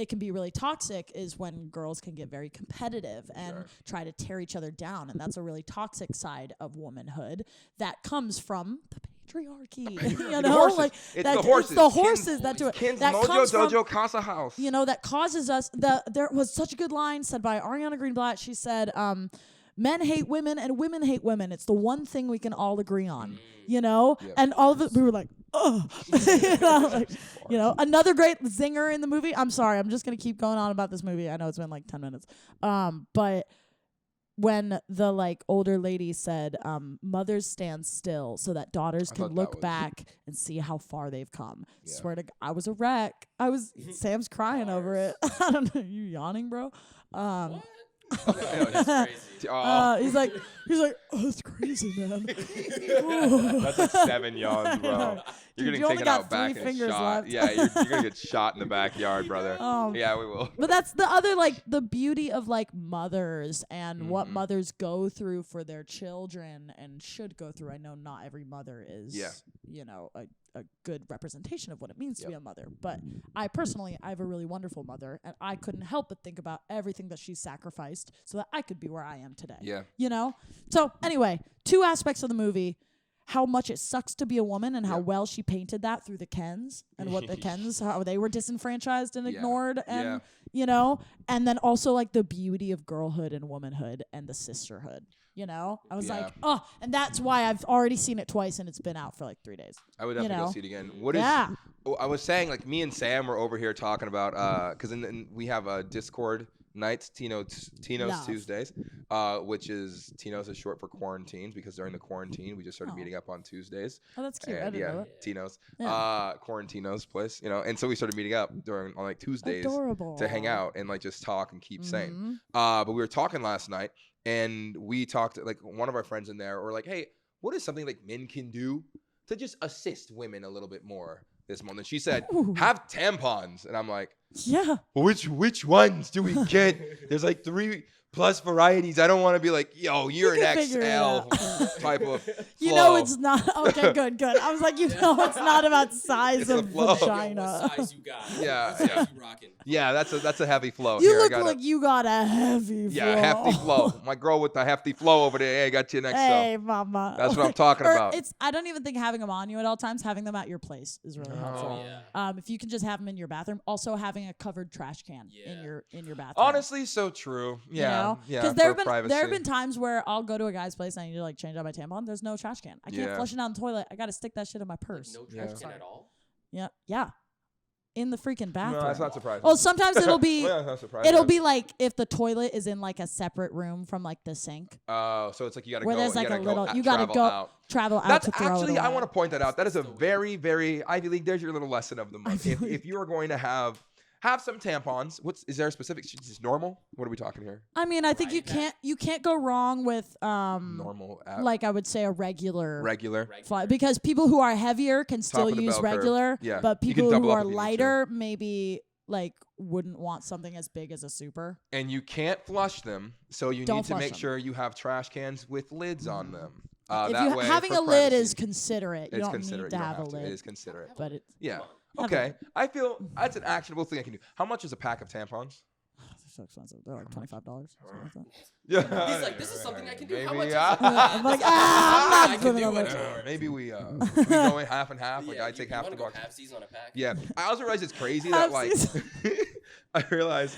can be really toxic is when girls can get very competitive and try to tear each other down. And that's a really toxic side of womanhood that comes from the patriarchy. You know, like it's that, the horses that do it. That Mojo comes Dojo from, Casa House. You know, that causes us there was such a good line said by Ariana Greenblatt. She said, men hate women and women hate women. It's the one thing we can all agree on, you know? Yep. And all of it, we were like, oh, you know, another great zinger in the movie. I'm sorry. I'm just going to keep going on about this movie. I know it's been like 10 minutes. But when the like older lady said, mothers stand still so that daughters can look back and see how far they've come. Yeah. Swear to God, I was a wreck. Sam's crying over it. I don't know. You yawning, bro? What? That's crazy. He's like, oh, that's crazy, man. That's like 7 yawns, bro. You're Dude, getting you only taken got out back 3 in a fingers shot. left. Yeah, you're gonna get shot in the backyard, brother. Yeah, we will. But that's the other, like, the beauty of like mothers and what mothers go through for their children and should go through. I know not every mother is, you know, a good representation of what it means to be a mother. But I have a really wonderful mother, and I couldn't help but think about everything that she sacrificed so that I could be where I am today. Yeah. You know? So anyway, 2 aspects of the movie. How much it sucks to be a woman and how well she painted that through the Kens and what the Kens, how they were disenfranchised and ignored and, you know, and then also like the beauty of girlhood and womanhood and the sisterhood, you know? I was like, oh, and that's why I've already seen it twice and it's been out for like 3 days. I would definitely go see it again. I was saying, like, me and Sam were over here talking about, because we have a Discord nights, Tino's Tuesdays, which is Tino's is short for quarantines because during the quarantine we just started meeting up on Tuesdays. Oh, that's cute. And I didn't know that. Tino's, Quarantino's place, you know, and so we started meeting up on like Tuesdays to hang out and like just talk and keep sane. But we were talking last night and we talked, like, one of our friends in there were like, hey, what is something like men can do to just assist women a little bit more this month? And she said, have tampons. And I'm like, yeah. Which ones do we get? There's like 3+ varieties. I don't want to be like, yo, you're an XL type of flow. You know it's not. Okay, good. I was like, you know it's not about size of vagina. What size you got? Yeah. You rocking? Yeah, that's a heavy flow. You look like you got a heavy flow. Yeah, hefty flow. My girl with the hefty flow over there. Hey, I got you next. Hey, mama. That's what I'm talking about. I don't even think having them on you at all times. Having them at your place is really helpful. Yeah. If you can just have them in your bathroom. Also having a covered trash can in your bathroom. Honestly, so true. Yeah, you know? Because there have been times where I'll go to a guy's place and I need to like change out my tampon. There's no trash can. I can't flush it down the toilet. I got to stick that shit in my purse. Like no trash can at all? Yeah. In the freaking bathroom. No, that's not surprising. Well, sometimes it'll be it'll be like if the toilet is in like a separate room from like the sink. Oh, so it's like you gotta where go. There's like you gotta go travel out. That's to throw actually, it away. I want to point that out. That is a very, very Ivy League. There's your little lesson of the month. If you are going to have some tampons, is there a specific? Just normal? What are we talking here? I mean, I think you can't go wrong with normal. Like I would say a regular. Because people who are heavier can still use regular. Yeah. But people who are lighter maybe like wouldn't want something as big as a super. And you can't flush them, so you need to make sure you have trash cans with lids on them. Having a lid is considerate. You don't need to have a lid. It is considerate. But it's okay. I feel that's an actionable thing I can do. How much is a pack of tampons? So expensive. They're like $25. Yeah. He's like, this is something I can do. Maybe, How much? I'm like, I'm not doing it. Maybe we go in half and half. Like I take half the box. Half season on a pack. Yeah. I also realize it's crazy that like I realize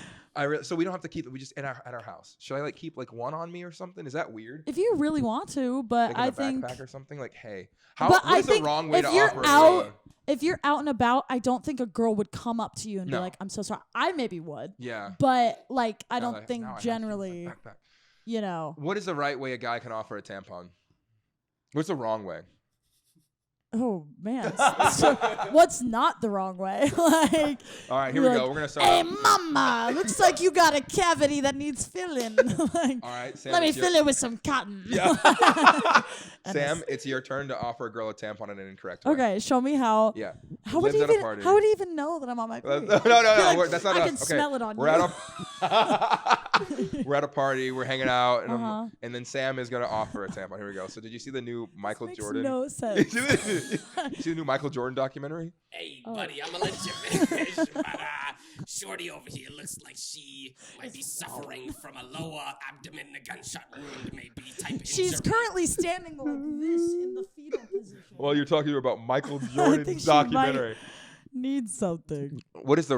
so we don't have to keep it. We just at our house. Should I like keep like one on me or something? Is that weird? If you really want to, but like I in a think backpack or something like, hey, what is the wrong way to offer it? If you're out and about, I don't think a girl would come up to you and be like, I'm so sorry. I maybe would. Yeah. But like, I don't think generally, you know. What is the right way a guy can offer a tampon? What's the wrong way? Oh man, so what's not the wrong way? Like, all right, here we go. We're gonna start. Hey, mama, looks like you got a cavity that needs filling. Like, all right, Sam, let me fill it with some cotton. Yeah. Sam, it's your turn to offer a girl a tampon in an incorrect way. Okay, show me how. Yeah. How would he even know that I'm on my period? No, that's not us. I can smell it on you. We're at a party. We're hanging out, and then Sam is gonna offer a tampon. Here we go. So, did you see the new Michael Jordan? No sense. You see the new Michael Jordan documentary? Hey, buddy, I'm gonna let you finish. But Shorty over here looks like she might be suffering from a lower abdomen, a gunshot wound, maybe type of She's injury. currently standing like this in the fetal position. Well, you're talking about Michael Jordan's documentary. Need something. What is the?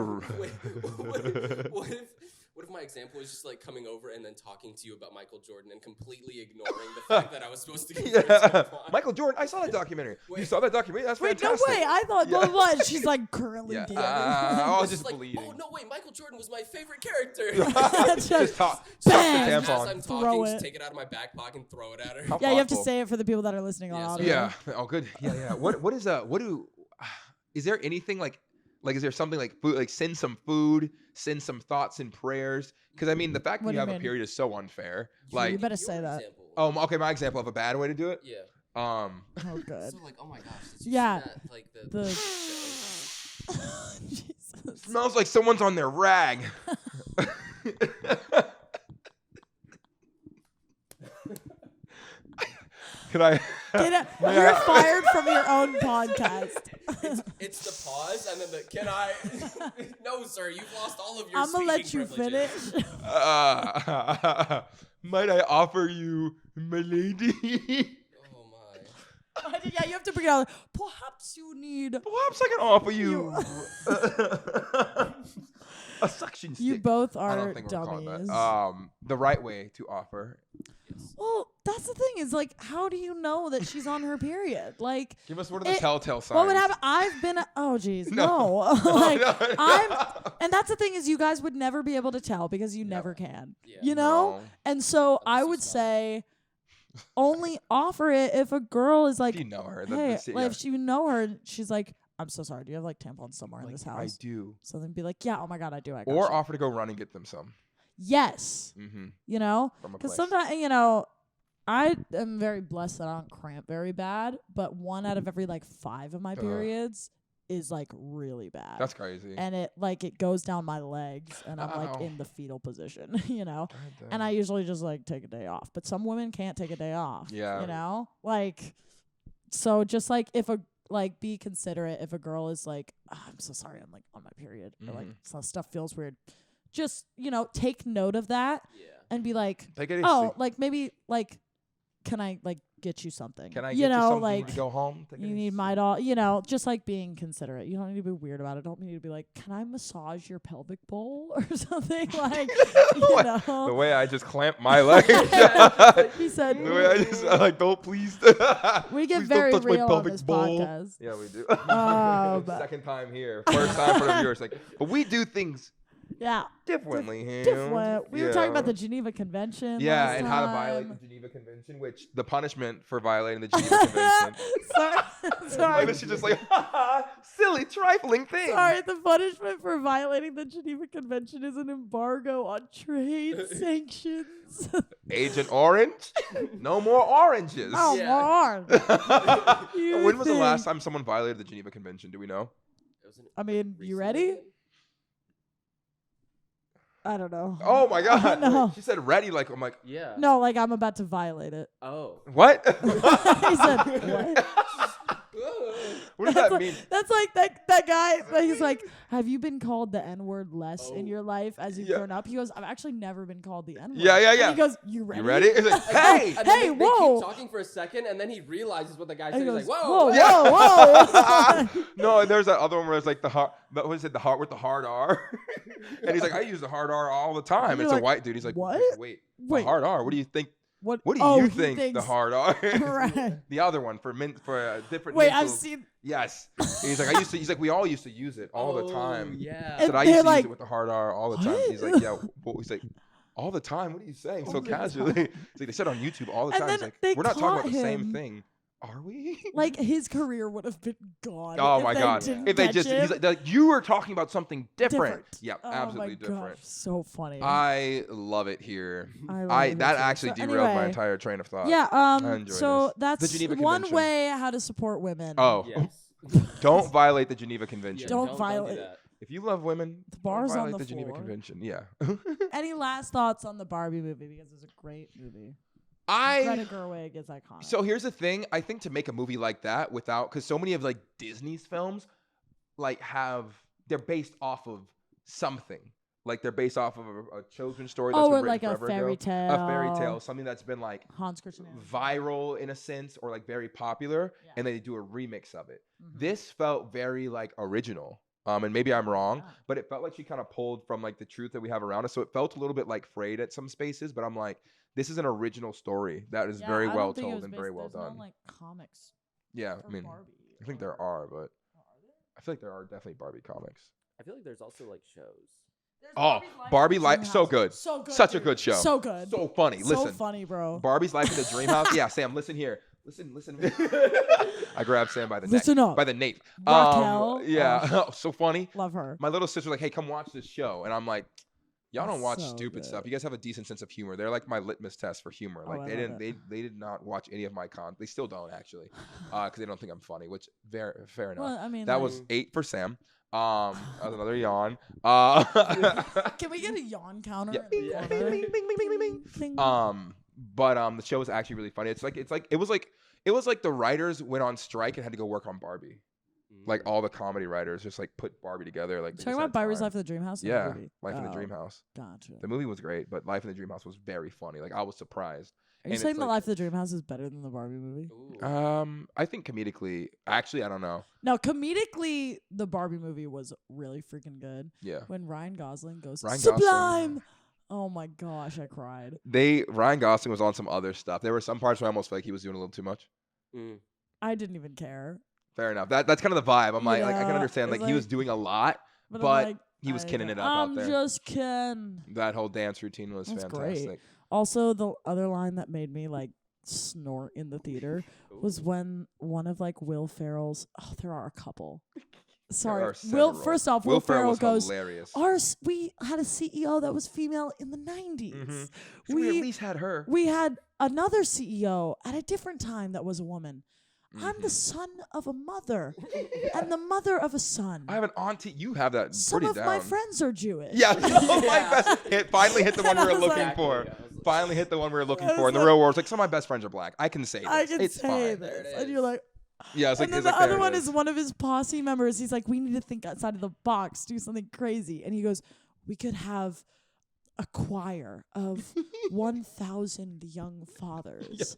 What What if my example was just like coming over and then talking to you about Michael Jordan and completely ignoring the fact that I was supposed to give you a tampon? Michael Jordan, I saw that documentary. You Wait. saw that documentary? That's Wait, no fantastic. way. I thought, Yeah. what? She's like currently Yeah. dating. I was It's just like, bleeding. oh no, wait, Michael Jordan was my favorite character. Just talk Bang. the As tampon. I'm Throw talking, it. just take it out of my back pocket and throw it at her. How Yeah, you have to thoughtful. say it for the people that are listening on Yeah, audio. Yeah. Oh, good. Yeah. What is there anything like is there something like food, like send some food, send some thoughts and prayers? Because I mean, the fact What that do you you have a mean? period is so unfair. You Like, better say that. Example. okay, my example of a bad way to do it. Yeah. Oh, good. So like, oh my gosh. Did you Yeah. see that, like The- show? Jesus. Smells like someone's on their rag. Can I? Get it. May You're I- fired from your own podcast. It's the pause and then the can I? No, sir, you've lost all of your. I'm gonna let speaking you privileges. finish. Might I offer you, my lady? Oh my. Yeah, you have to bring it out. Perhaps you need. Perhaps I can offer you a suction stick. You both I don't are think we're calling dummies. that. The right way to offer. Well, that's the thing is like, how do you know that she's on her period? Like, Give us what are the It- telltale signs. what would happen? I've been. Oh, geez, No. no. No, Like, no. and that's the thing is, you guys would never be able to tell because you never can. Yeah. You know. No. And so That'd be I so would smart. say, only offer it if a girl is like, If you know her, hey, that's it, like yeah. if you know her, she's like, I'm so sorry. Do you have like tampons somewhere in Like, this I house? do. So then be like, yeah, oh my god, I do. I got Or you. offer to go run and get them some. Yes, Mm-hmm. you know, From a because place. sometimes I am very blessed that I don't cramp very bad, but 1 out of every like 5 of my Ugh. periods is like really bad. That's crazy. and it goes down my legs, and I'm like Ow. in the fetal position, you know. God And damn. I usually just like take a day off, but some women can't take a day off. Yeah. You know, like, so just like if a like be considerate if a girl is like, I'm so sorry, I'm like on my period, or like Mhm. some stuff feels weird. Just take note of that Yeah. and be like, Take it easy. oh, like maybe like, can I like get you something? Can I you get know, you something like to go home? Take it you need easy. my doll, just like being considerate. You don't need to be weird about it. Don't need to be like, can I massage your pelvic bowl or something? Like, you The know. way I just clamp my leg. He said, The way I just don't please. we get please very don't touch my real on pelvic this bowl. podcast. Yeah, we do. But- Second time here. First time for the viewers. Like, but we do things Yeah, differently here. different. We were talking about the Yeah. Geneva Convention. Yeah, last and how to violate time. the Geneva Convention, which the punishment for violating the Geneva Convention. sorry, sorry. Like, she's just like, ha ha, silly, trifling thing. Sorry, the punishment for violating the Geneva Convention is an embargo on trade sanctions. Agent Orange? No more oranges. Oh, Yeah. Lord. You When was the think- last time someone violated the Geneva Convention? Do we know? It was I mean, you recently. ready? I don't know. Oh my God. No. She said ready. Like, I'm like, Yeah. No, like I'm about to violate it. Oh. what? He said, what? What does That's that like, mean? That's like that guy. Like, he's like, have you been called the N word less in Oh. your life as you've Yeah. grown up? He goes, I've actually never been called the N word. Yeah, yeah, yeah. And he goes, you ready? You ready? It's like, hey. And then Hey, they whoa. keep talking for a second, and then he realizes what the guy And said. he He's goes, like, whoa, whoa. Yeah. whoa, whoa. No, and there's that other one where it's like the heart. What is it? The heart with the hard R. And he's like, I use the hard R all the time. You're It's like, a white dude. He's like, what? Wait, Wait. the hard R. What do you think? What? What do oh, you he think the thinks- hard R is? Right. The other one for different. Wait, mental- I've seen. Yes. And he's like, He's like, we all used to use it all the Oh, time. Yeah. And Said I they're used to like, use it with the hard R all the time. "What?" He's like, yeah. Well, he's like, all the time. What are you saying so All the casually? It's like they said on YouTube all the And time. then He's like, they we're not talking about caught the same him. thing, are we? Like his career would have been gone. Oh if my they God! didn't If they catch just, him. he's like, you were talking about something different. Yep, Oh absolutely my different. Gosh, so funny. I love it here. love I it that too. actually So derailed my anyway, entire train of thought. Yeah. I enjoy So this. that's The Geneva one Convention. way how to support women. Oh, Yes. don't violate the Geneva Convention. Don't do violate- that. If you love women, The don't bar's on violate the the Geneva floor. Convention. Yeah. Any last thoughts on the Barbie movie because it's a great movie. I Greta Gerwig is iconic. So here's the thing. I think to make a movie like that because so many of like Disney's films, like they're based off of something. Like they're based off of a children's story that's been or written like a forever fairy ago. tale. A fairy tale, something that's been like Hans Christian Andersen. viral in a sense or like very popular, Yeah. and they do a remix of it. Mhm. This felt very like original. And maybe I'm wrong, Yeah. but it felt like she kind of pulled from like the truth that we have around us. So it felt a little bit like frayed at some spaces, but I'm like, this is an original story that is very I well don't think it told was and very based- well there's done. No, like comics. Yeah, for I mean, Barbie, I think there are, but I feel like there are definitely Barbie comics. I feel like there's also like shows. Oh, Barbie Life, so good. So good. Such a dude. good show. So good. So funny. So Listen, funny, bro. Barbie's Life in the Dream House. Yeah, Sam, listen here. Listen. I grabbed Sam by the Listen neck. up. By the nape. Raquel. Yeah, so funny. Love her. My little sister was like, hey, come watch this show. And I'm like, y'all don't watch So stupid good. stuff. You guys have a decent sense of humor. They're like my litmus test for humor. Oh, Like I they love didn't they did not watch any of my They still don't actually. Because they don't think I'm funny, which fair enough. Well, I mean, That like, was 8 for Sam. That was another yawn. Can we get a yawn counter? Yeah. in the Yeah. corner? Bing, bing, bing, bing, bing, Bing. but the show was actually really funny. It was like the writers went on strike and had to go work on Barbie. Like all the comedy writers just like put Barbie together. Like they Talking just about had Barbie's time. Life in the Dream House. Yeah, movie? Life in the Oh, Dream House. Gotcha. The movie was great, but Life in the Dream House was very funny. Like I was surprised. Are you and saying it's the like- Life of the Dream House is better than the Barbie movie? Ooh. I think comedically, actually, I don't know. No, comedically, the Barbie movie was really freaking good. Yeah, When Ryan Gosling goes Ryan Gosling, sublime. Oh my gosh, I cried. Ryan Gosling was on some other stuff. There were some parts where I almost felt like he was doing a little too much. Mm. I didn't even care. Fair enough. That's kind of the vibe. I'm like I can Yeah, understand. it's Like he was like- doing a lot, But, but I'm like, he was I kidding don't- it up out I'm there. just kidding. That whole dance routine was That's great. fantastic. Also, the other line that made me like snort in the theater was when one of like Will Ferrell's. Oh, there are a couple. Sorry, are Will. several. First off, Will Ferrell Ferrell was goes. hilarious. We had a CEO that was female in the 90s. Mhm. So we at We least had her. we had another CEO at a different time that was a woman. I'm the Mhm. son of a mother and the mother of a son. I have an auntie. You have that Some pretty of down. my friends are Jewish. Yeah, my best. Finally hit the one we And I were was looking like- for. Exactly, yeah, Finally hit the one we were looking I for. was In the like- real world, it's like some of my best friends are black. I can say this. I can it's say fine. There it this. And is. you're like, Yeah, it's like, and then it's the like, there other it one is. is one of his posse members. He's like, we need to think outside of the box, do something crazy. And he goes, we could have a choir of 1,000 young fathers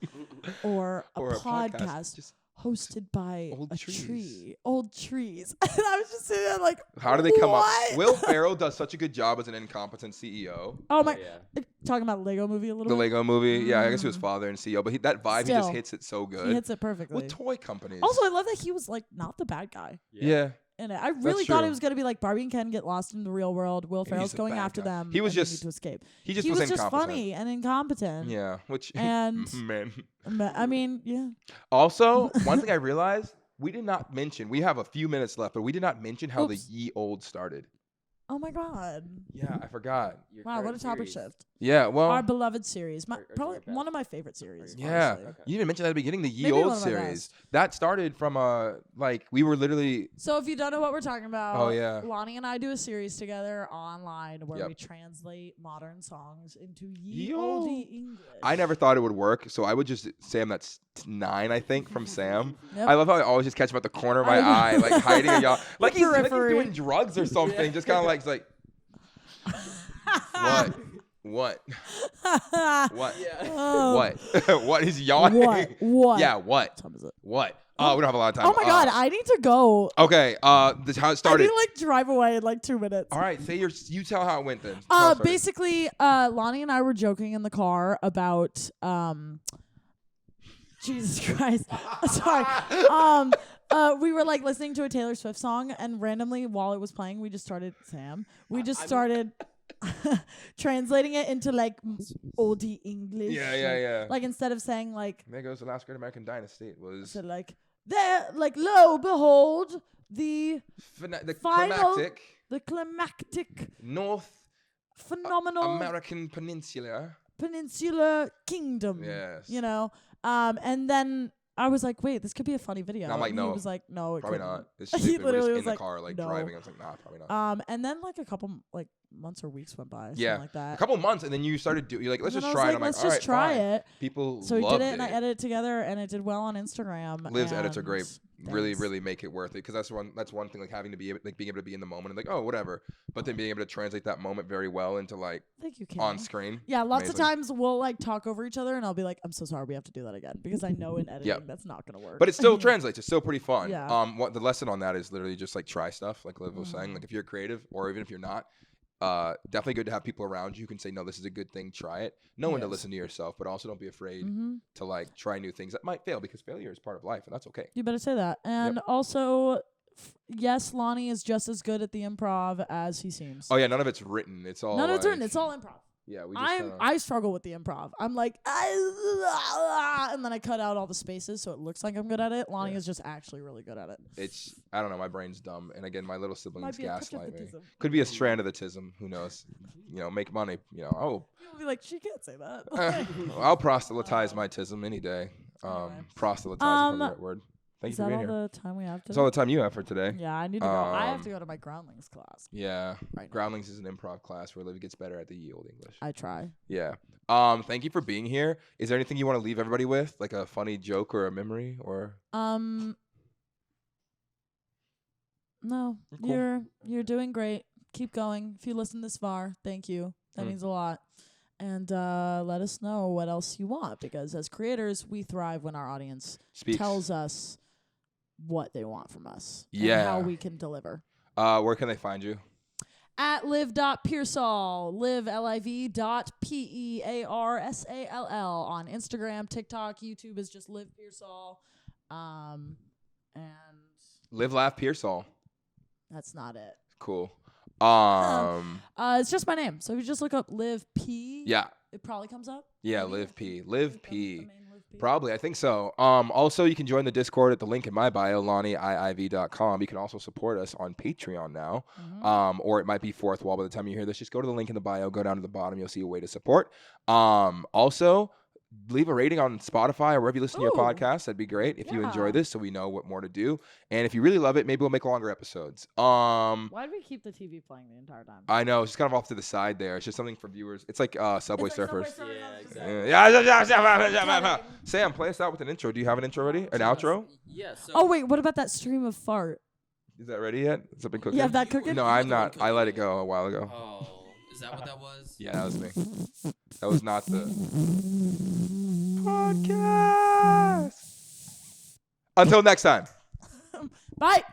or a podcast Just hosted by Old a trees. tree. Old trees. And I was just sitting there like, how do they come what? up? Will Ferrell does such a good job as an incompetent CEO. Oh my, yeah. talking about Lego movie a little The bit. Lego movie, yeah, I guess he was Mm. father and CEO, but that vibe he just Still, hits it so He good hits it perfectly. with toy companies. Also, I love that he was like not the bad guy. yeah, in it. I really thought true. it was gonna be like Barbie and Ken get lost in the real world. Will He's Ferrell's the going bad after guy. them. He was and they just- need to escape. he just He was was just incompetent. funny and incompetent. Yeah, which And- man. I mean, yeah. Also, one thing I realized we did not mention. We have a few minutes left, but we did not mention how Oops. the Ye Old started. Oh my god. Yeah, I forgot. Your Wow, what current a topic series. shift. Yeah, well, Our beloved series. Or Probably your best. one of my favorite series. yeah. honestly. Okay. You didn't mention that at the beginning. The Ye Maybe one Old of my series best. that started from like we were literally. So if you don't know what we're talking about, Oh, yeah. Lonnie and I do a series together online where Yep. we translate modern songs into Ye ye olde. olde English. I never thought it would work, so I would just Sam. That's 9, I think, from Sam. Yep. I love how I always just catch him at the corner of my I eye, like hiding a yawn, like he's periphery. doing drugs or something. Just kind of like, it's like what, what, Yeah. Oh. what, what is yawning? What? Yeah, what, What time is it? what? Oh, we don't have a lot of time. Oh my god, I need to go. Okay, this is how it I started. need to like drive away in like 2 minutes. All right, you tell how it went then. How it started. Basically, Lonnie and I were joking in the car about Jesus Christ. Sorry. We were like listening to a Taylor Swift song, and randomly while it was playing, we just started started translating it into like oldie English. Yeah. Like instead of saying like There goes the last great American dynasty. It was so like there like lo behold the the final- climactic the climactic North phenomenal American peninsula. peninsular kingdom. Yes. You know? And then I was like, wait, this could be a funny video. And I'm like, and no. He was like, no, it Probably couldn't. not. It's He stupid. We're literally just was in the like, car, like no. driving. I was like, nah, probably not. And then like a couple like months or weeks went by. Yeah, Something like that. a couple months, and then you started doing. You're like, let's And just then I try was it. I'm like, like, let's all just right, try fine. it. People So we loved did it, and I edited it together, and it did well on Instagram. Liv's edits are and great. Really, thanks. really make it worth it, because that's one thing, like having to be like being able to be in the moment and like, oh, whatever, but then being able to translate that moment very well into like Thank you, Kim. on screen. Yeah, lots Amazing. of times we'll like talk over each other, and I'll be like, I'm so sorry, we have to do that again, because I know in editing that's not gonna work. But it still translates. It's still pretty fun. Yeah. What the lesson on that is literally just like try stuff, like Liv was saying. Like if you're creative, or even if you're not, definitely good to have people around you who can say, no, this is a good thing, try it. Know when to listen to yourself, but also don't be afraid to like try new things that might fail, because failure is part of life, and that's okay. You better say that. And also, yes, Lonnie is just as good at the improv as he seems. Oh yeah, none of it's written. It's all None of it's like- written. It's all improv. Yeah, we just I struggle with the improv. I'm like, and then I cut out all the spaces so it looks like I'm good at it. Lonnie is just actually really good at it. it's I don't know, my brain's dumb, and again, my little siblings Might be a touch of gaslight the me. tism. Could be a strand of the tism. Who knows? Make money. You'll be like, she can't say that. I'll proselytize my tism any day. Anyway. Proselytize is probably the right word. Thank Is you for that being all here. the time we have That's today? all the time you have for today. Yeah, I need to go. I have to go to my groundlings class. Yeah. Right now. Groundlings is an improv class where Liv gets better at the yield English. I try. Yeah. Thank you for being here. Is there anything you want to leave everybody with? Like a funny joke or a memory or No. Cool. You're doing great. Keep going. If you listen this far, thank you. That means a lot. And let us know what else you want, because as creators, we thrive when our audience Speaks. tells us what they want from us. Yeah. And how we can deliver. Where can they find you? At live.pearsall, live.pearsall on Instagram, TikTok, YouTube is just Liv Pearsall. And Live, laugh, Pearsall. that's not it. Cool. It's just my name. So if you just look up Liv P, Yeah. it probably comes up. Yeah, Maybe? Liv P. I think Liv that was the P. main Liv P. Probably, I think so. Also, you can join the Discord at the link in my bio, LonnieIIV.com. You can also support us on Patreon now, or it might be fourth wall by the time you hear this. Just go to the link in the bio, go down to the bottom, you'll see a way to support. Also, leave a rating on Spotify or wherever you listen to your podcast. That'd be great if you enjoy Yeah. this, so we know what more to do. And if you really love it, maybe we'll make longer episodes. Why do we keep the TV playing the entire time? I know, it's just kind of off to the side there. It's just something for viewers. It's like Subway It's like Surfers. Subway Yeah, Surfers. exactly. Yeah. Sam, play us out with an intro. Do you have an intro ready? An outro? Yeah. So Oh wait, what about that stream of fart? Is that ready yet? Has it been cooking? You have that cooking? No, I'm not. I let it go a while ago. Oh, is that what that was? Yeah, that was me. That was not the podcast. Until next time. Bye.